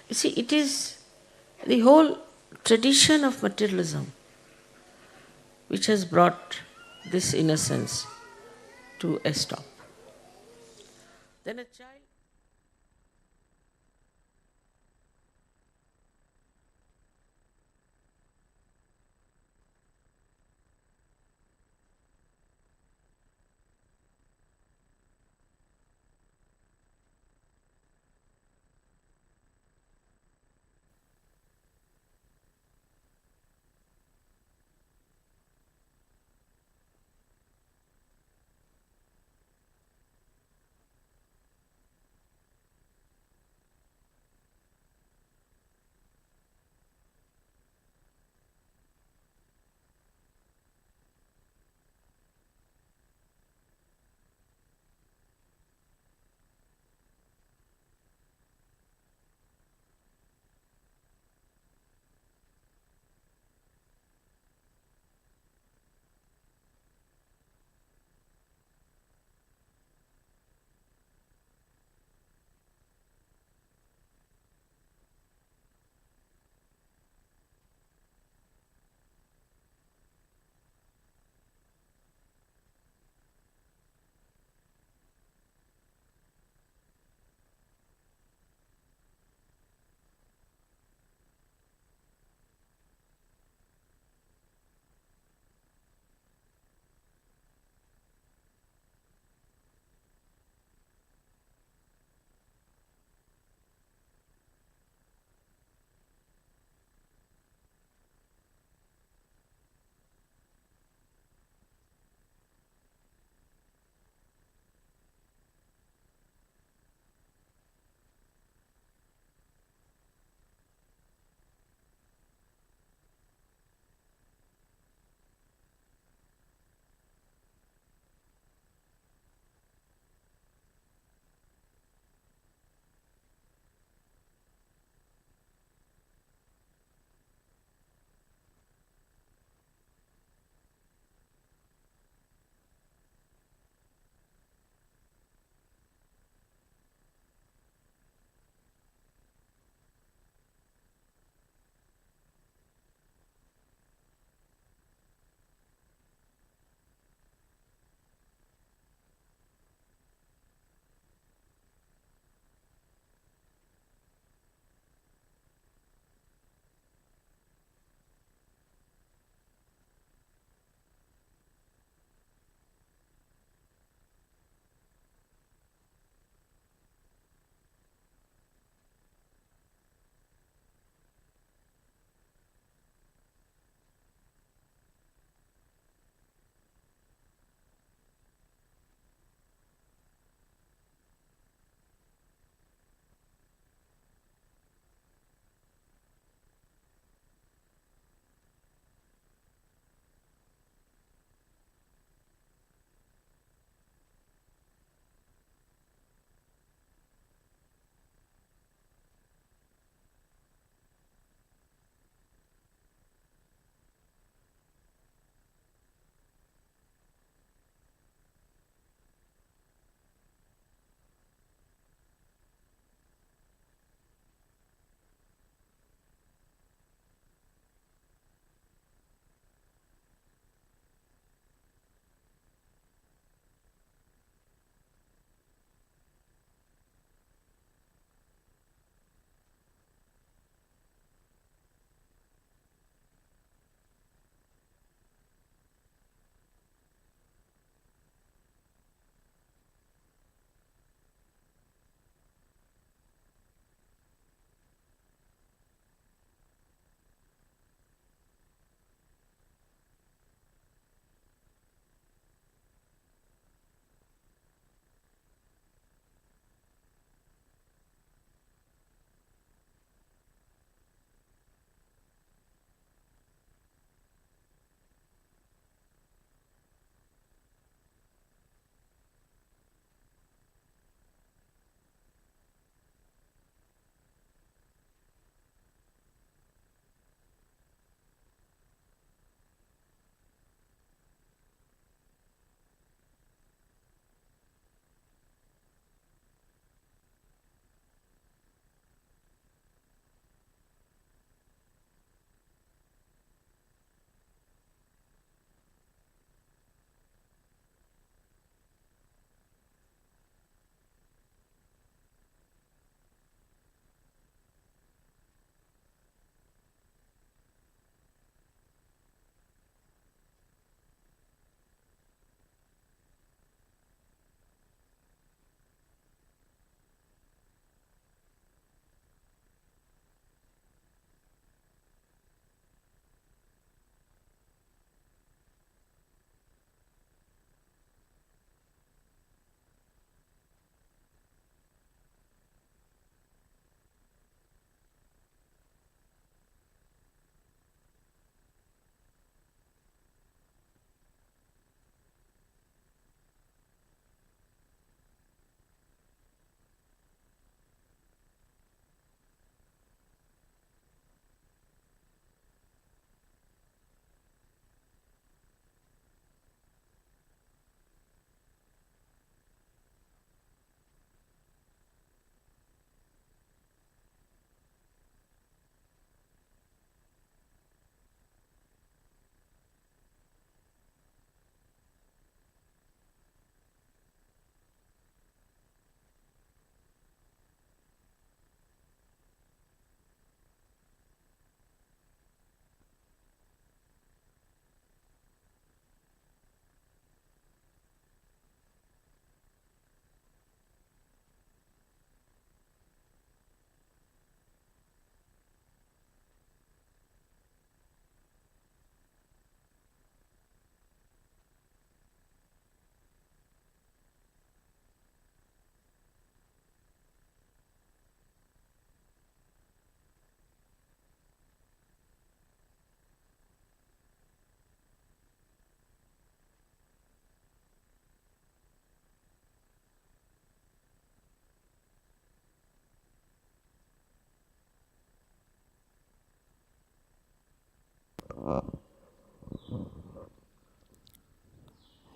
E: You see, it is the whole tradition of materialism which has brought this innocence to a stop. Then a child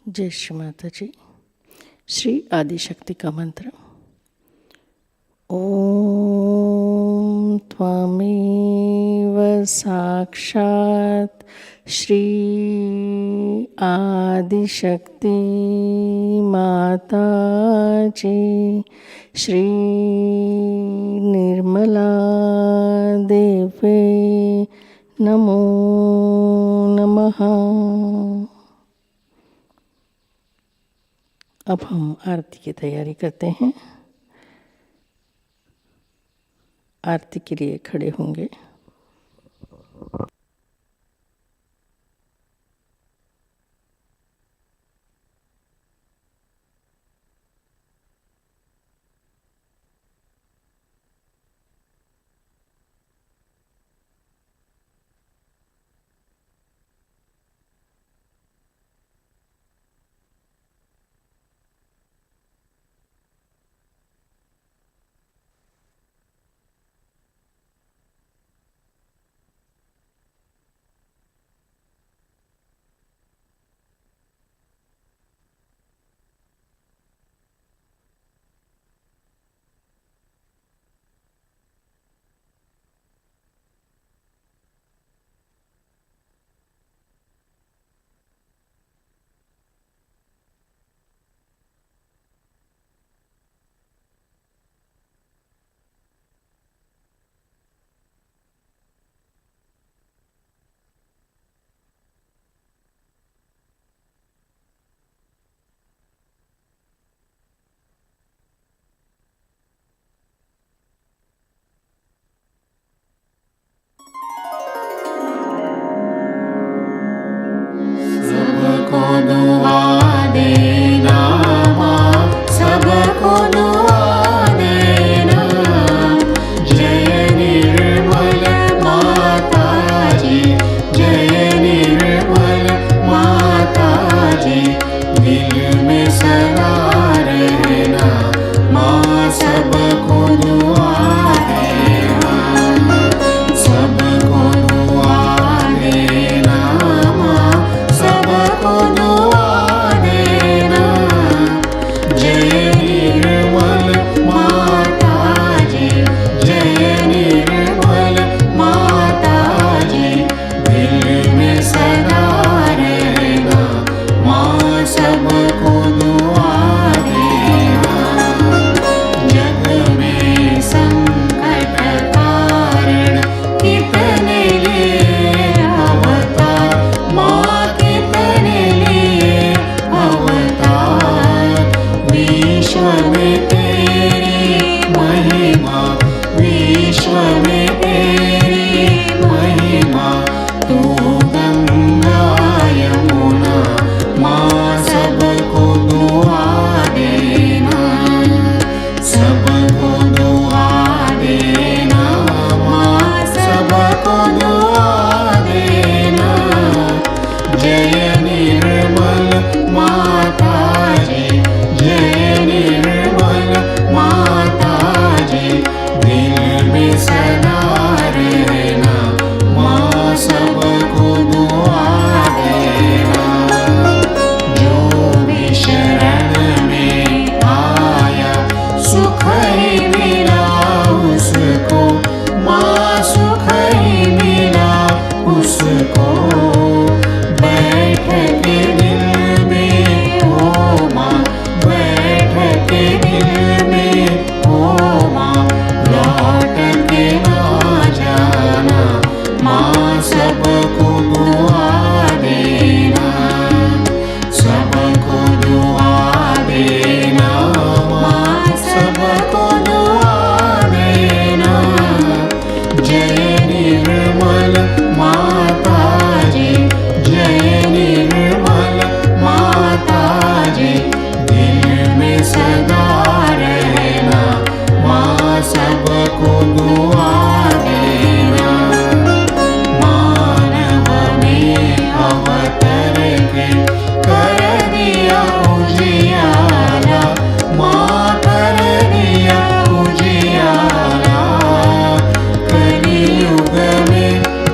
A: जय श्री माता जी। श्री आदिशक्ति का मंत्र। ओम त्वमेव साक्षात् श्री आदिशक्ति माताजी श्री निर्मला देवे नमो नमः। अब हम आरती की तैयारी करते हैं। आरती के लिए खड़े होंगे।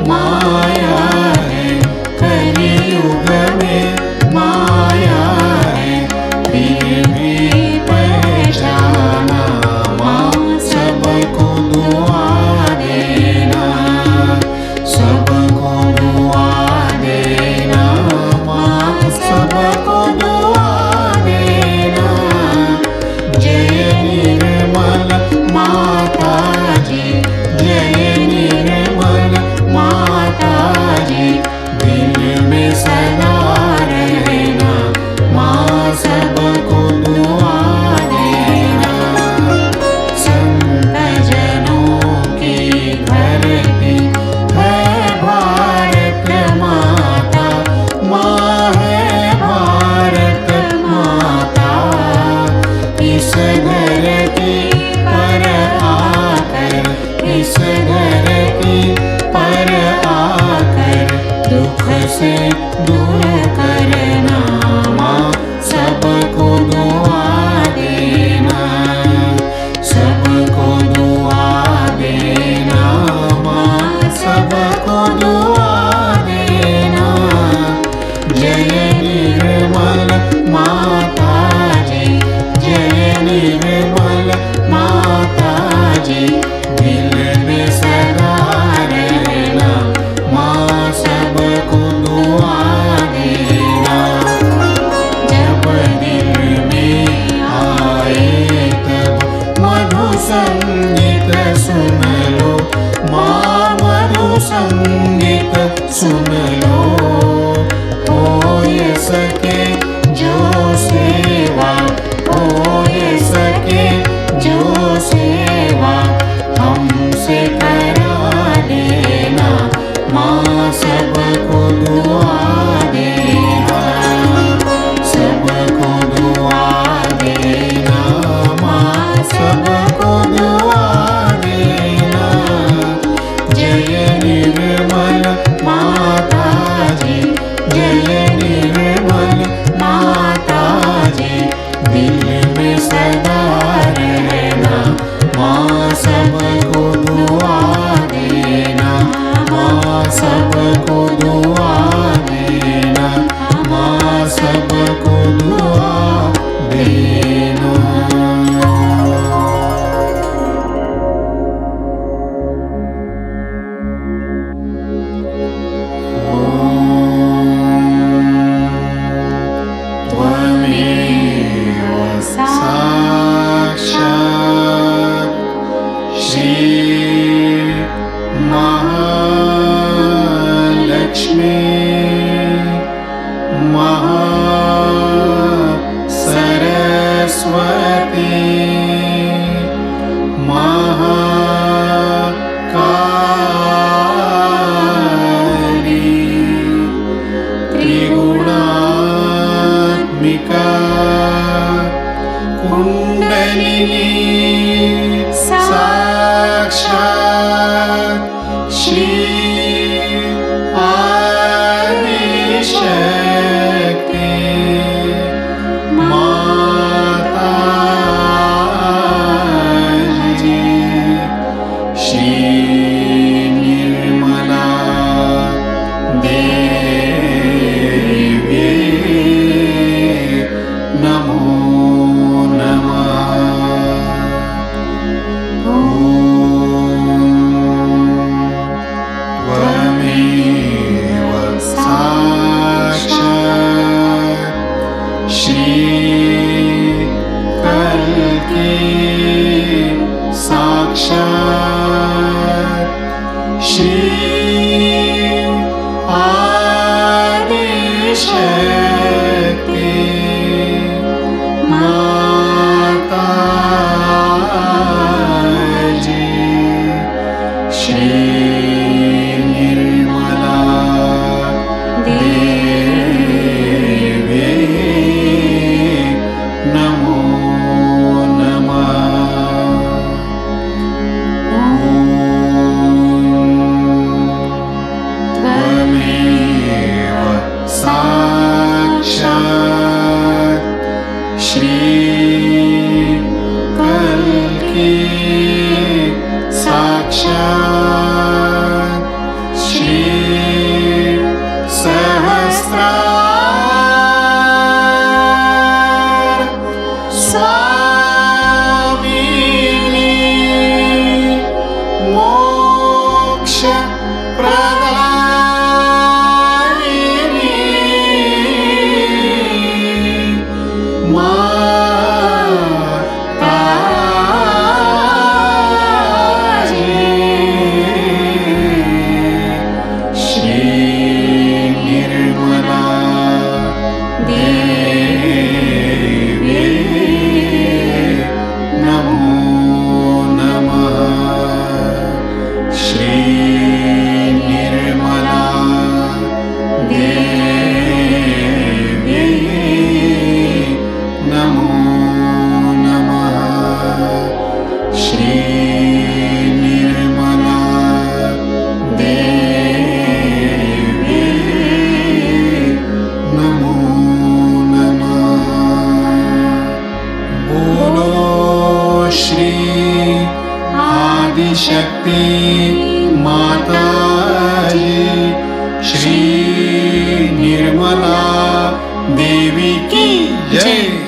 B: माया है इस धरती पर आकर दुख से दूर करना माँ, सबको दुआ देना, सबको दुआ देना माँ, सबको दुआ देना। जय निर्मल माताजी, जय निर्मल माताजी, दिल में सदा रहना माँ, सबको दुआ देना। जब दिल में आए तब मधु संगीत सुन लो माँ, मधु संगीत सुन लो। हो ये सके जो सेवा, हो ये सके जो सेवा, हमसे करा लेना माँ, सबको दुआ देना, सबको दुआ देना माँ, सबको दुआ देना। जय निर्मल माताजी, जय निर्मल माताजी, दिल में सदा रहना माँ, सबको दुआ देना माँ, सबको दुआ देना माँ, सबको दुआ देना। त्वमेव साक्षात् श्री महालक्ष्मी महासरस्वती महाकाली त्रिगुणात्मिका कुंडलिनी साक्षात् श्री आदिशक्ति माताजी, श्री निर्मला देवी नमो नमः। त्वमेव साक्षात् श्री कल्की साक्षात् श्री आदिशक्ति माताजी, श्री निर्मला देवी नमो नमः। त्वमेव साक्षात् श्री कल्की साक्षात् शक्ति माताजी, श्री निर्मला देवी की जय।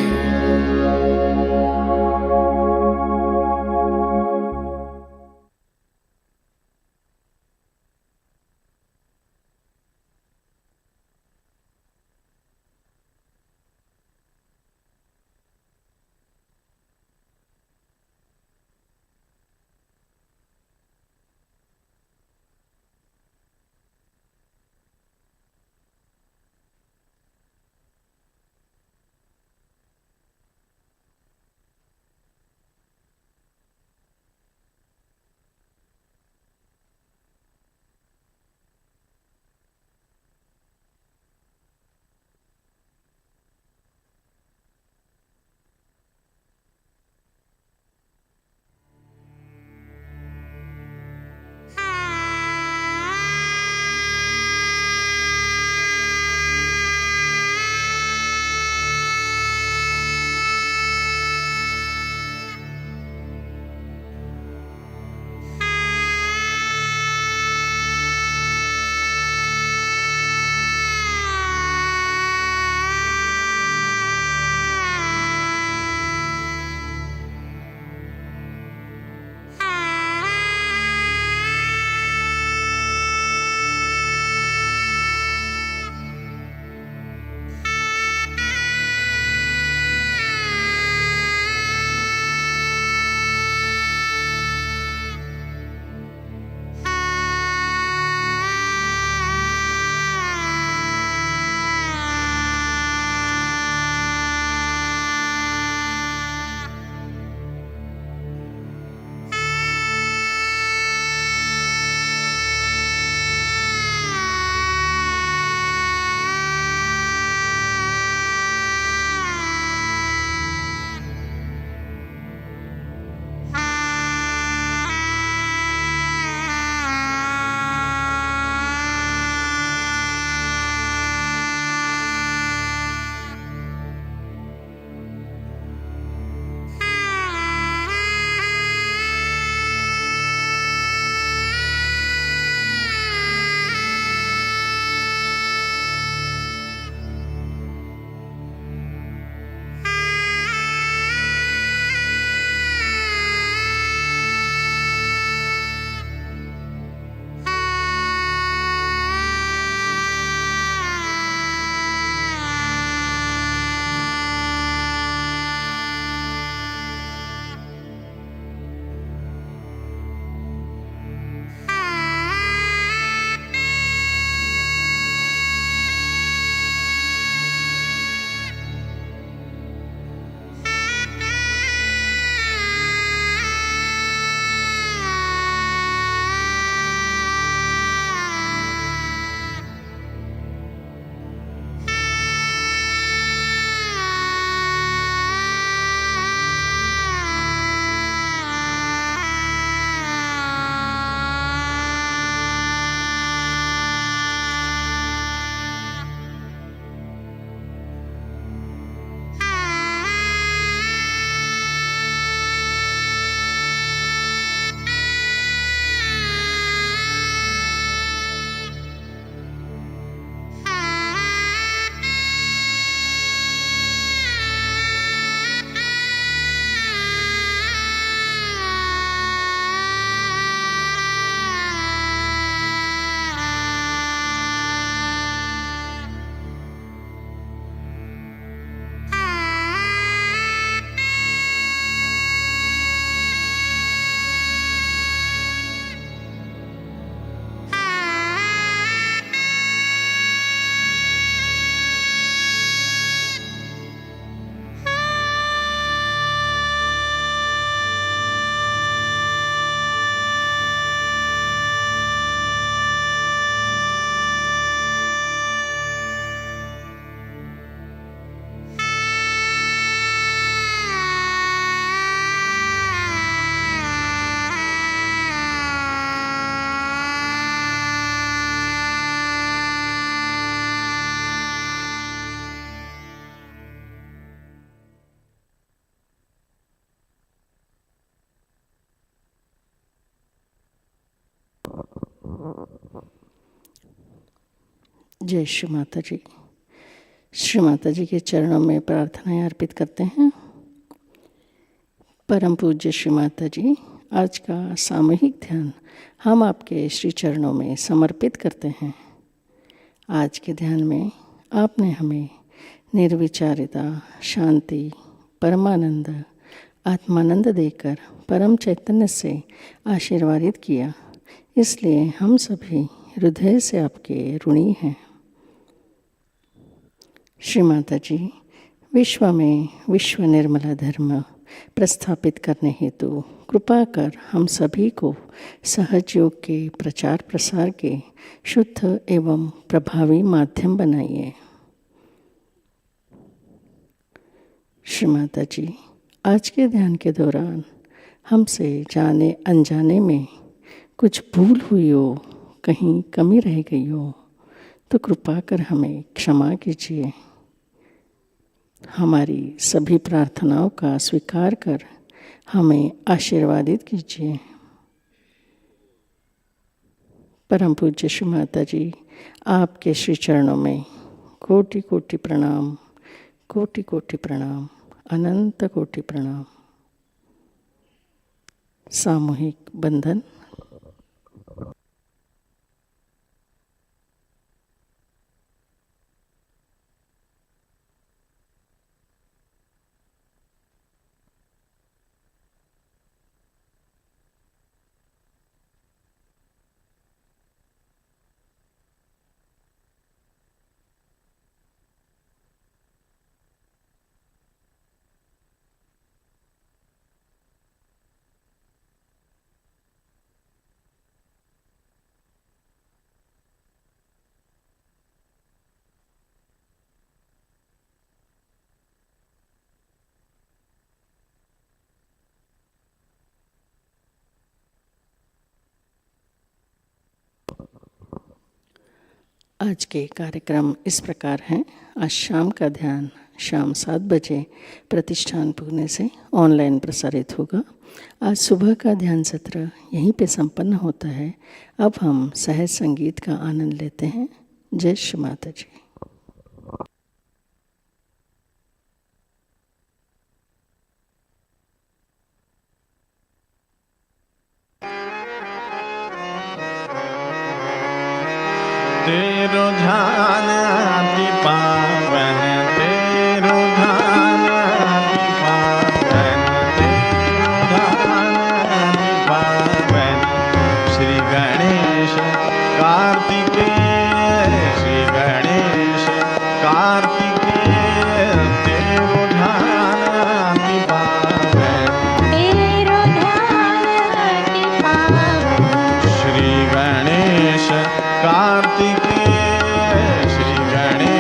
A: जय श्री माता जी। श्री माता जी के चरणों में प्रार्थनाएं अर्पित करते हैं। परम पूज्य श्री माता जी, आज का सामूहिक ध्यान हम आपके श्री चरणों में समर्पित करते हैं। आज के ध्यान में आपने हमें निर्विचारिता, शांति, परमानंद, आत्मानंद देकर परम चैतन्य से आशीर्वादित किया, इसलिए हम सभी हृदय से आपके ऋणी हैं। श्री माता जी, विश्व में विश्व निर्मला धर्म प्रस्थापित करने हेतु कृपा कर हम सभी को सहजयोग के प्रचार प्रसार के शुद्ध एवं प्रभावी माध्यम बनाइए। श्री माता जी, आज के ध्यान के दौरान हमसे जाने अनजाने में कुछ भूल हुई हो, कहीं कमी रह गई हो तो कृपा कर हमें क्षमा कीजिए। हमारी सभी प्रार्थनाओं का स्वीकार कर हमें आशीर्वादित कीजिए। परम पूज्य श्री माता जी, आपके श्री चरणों में कोटि कोटि प्रणाम, कोटि कोटि प्रणाम, अनंत कोटि प्रणाम। सामूहिक बंधन। आज के कार्यक्रम इस प्रकार हैं। आज शाम का ध्यान शाम 7 बजे प्रतिष्ठान पुणे से ऑनलाइन प्रसारित होगा। आज सुबह का ध्यान सत्र यहीं पे संपन्न होता है। अब हम सहज संगीत का आनंद लेते हैं। जय श्री माता जी।
B: तेरो ध्यान अति पावन, तेरो ध्यान अति पावन, तेरो ध्यान अति पावन। श्री गणेश कार्तिकेय, श्री गणेश कार्तिकेय, तेरो ध्यान अति पावन,
F: तेरो ध्यान अति पावन।
B: श्री गणेश कार्तिकेय, श्री गणेश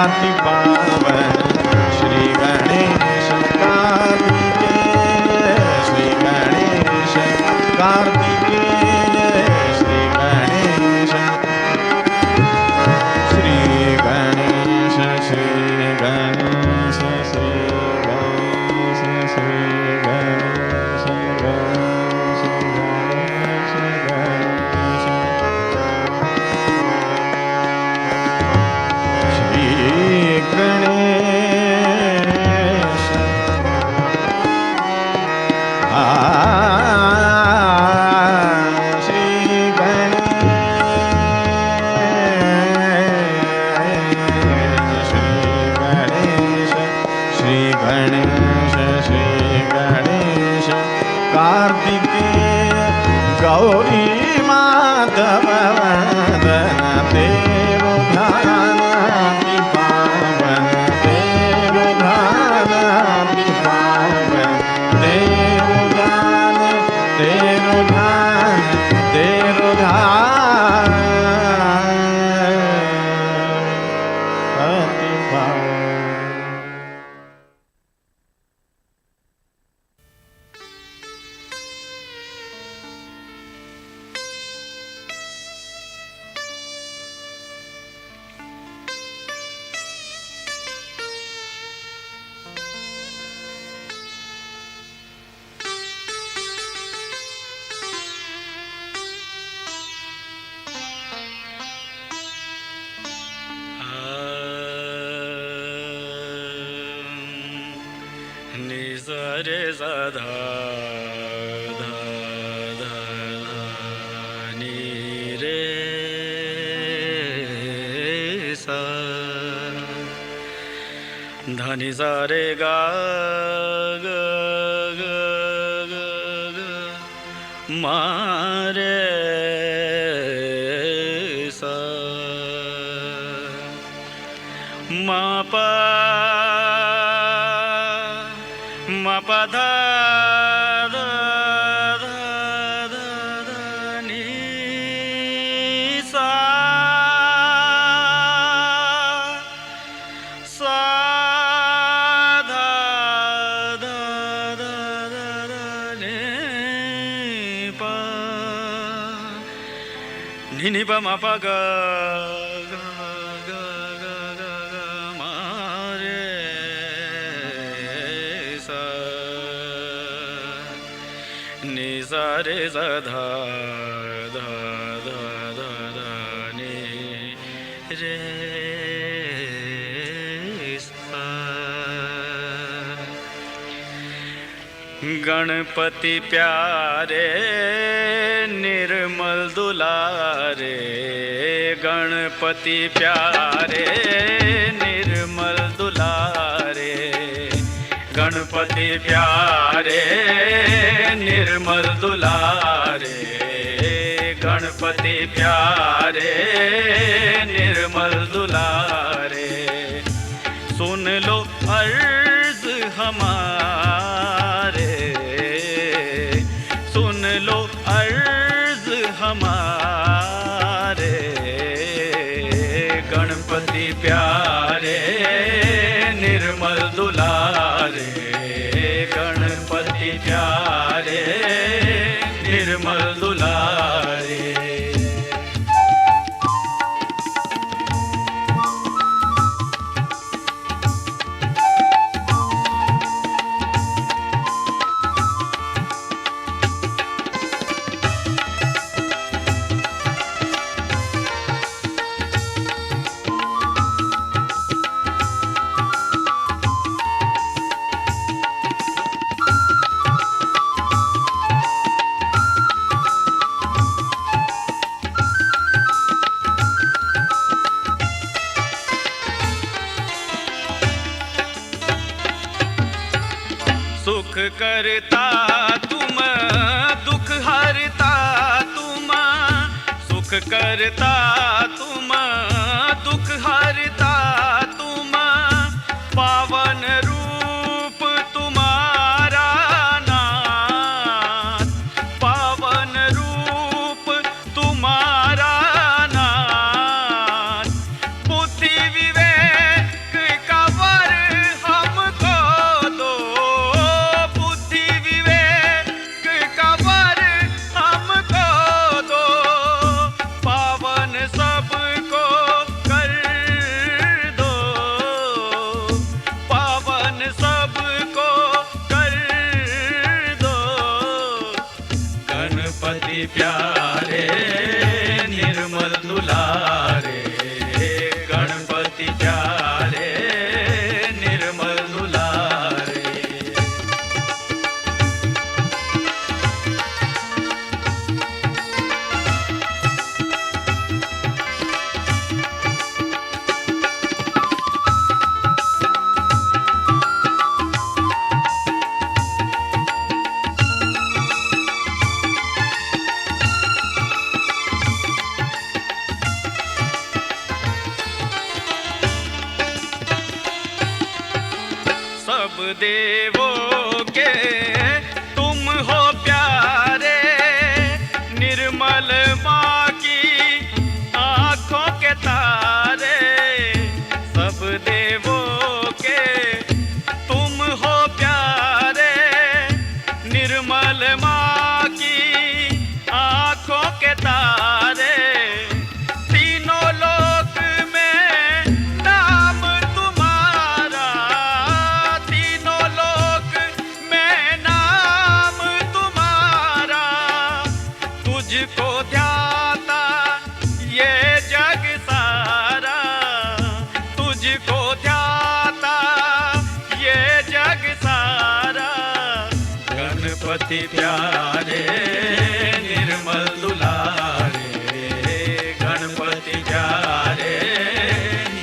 B: अति पावन श्री गणेश कार्तिकेय श्री गणेश कार्तिकेय श्री गणेश श्री गणेश श्री गणेश श्री गणेश श्री गणेश गणेश गणेश गणेश श्री गणेश श्री गणेश श्री गणेश श्री गणेश कार्तिकेय गौरी माधव वंदन तेरो ध्यान अति पावन तेरो ध्यान अति पावन तेरो ध्यान तेरो ध्यान तेरो ध्यान अति पावन
G: निजरे सदा धा धा नी रे सा धनि सा रे गा ग ग ग ग मा रे सा मा पा मा पा धा धा धा धा धा नी सा सा धा धा धा धा धा नी पा नी पा मा पा गा गा गा गा गा गा मा रे सा नि सा रे सा धा धा धा धा धा नि रे सा गणपति प्यारे निर्मल दुलारे गणपति प्यारे निर्मल दुलारे गणपति प्यारे निर्मल दुलारे गणपति प्यारे निर्मल दुलारे सुन लो अर्ज हमारे सुन लो अर्ज हमारे गणपति प्यारे निर्मल दुलारे गणपति प्यारे निर्मल दुलारे सुख करता तुम दुख हरता तुम सुख करता तुम दुख हरता तुम पावन रूप तुम्हारा नाथ पावन रूप तुम्हारा नाथ बुद्धि विवेक गणपति प्यारे निर्मल दुलारे, गणपति प्यारे निर्मल दुलारे। सब देवों के तुम हो प्यारे, निर्मल माँ की आँखों के तारे। सब देवों के तुम हो प्यारे, निर्मल माँ की आँखों के तारे। तीनों लोक में नाम तुम्हारा, तीनों लोक में नाम तुम्हारा। तुझको ध्याता ये जग सारा, तुझको ध्याता ये जग सारा। गणपति प्यारे निर्मल दुलारे, गणपति प्यारे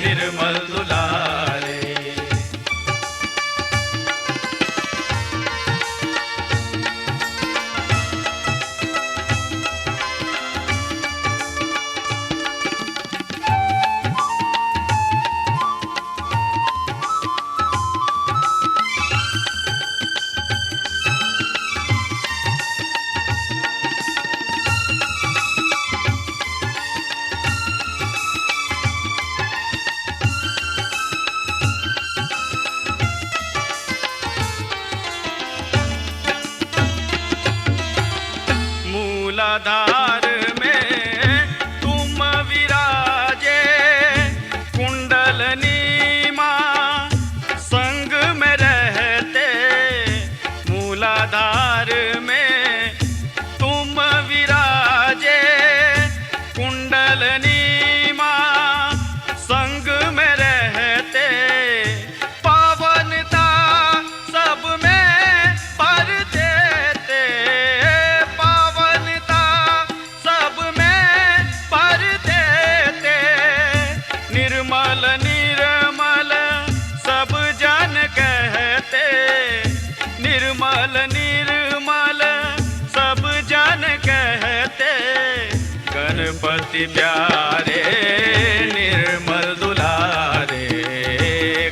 G: निर्मल दुलारे। मूलाधार में तुम विराजे, कुंडलनी माँ संग में रहते। मूलाधार में तुम विराजे, कुंडलनी माँ संग में रहते। पावनता सब में पर देते, पावनता सब में पर देते। निर्मल निर्मल सब जन कहते, निर्मल निर्मल सब जन कहते। गणपति प्यारे निर्मल दुलारे,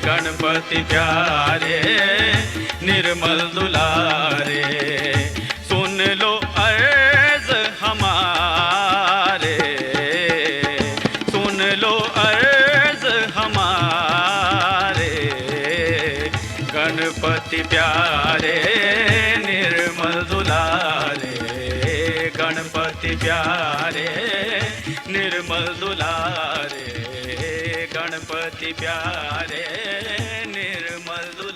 G: गणपति प्यारे निर्मल दुलारे। सुन लो अर्ज हमारे, सुन लो अर्ज हमारे। गणपति प्यारे निर्मल दुलारे, गणपति प्यारे निर्मल दुलारे, गणपति प्यारे निर्मल दुलारे।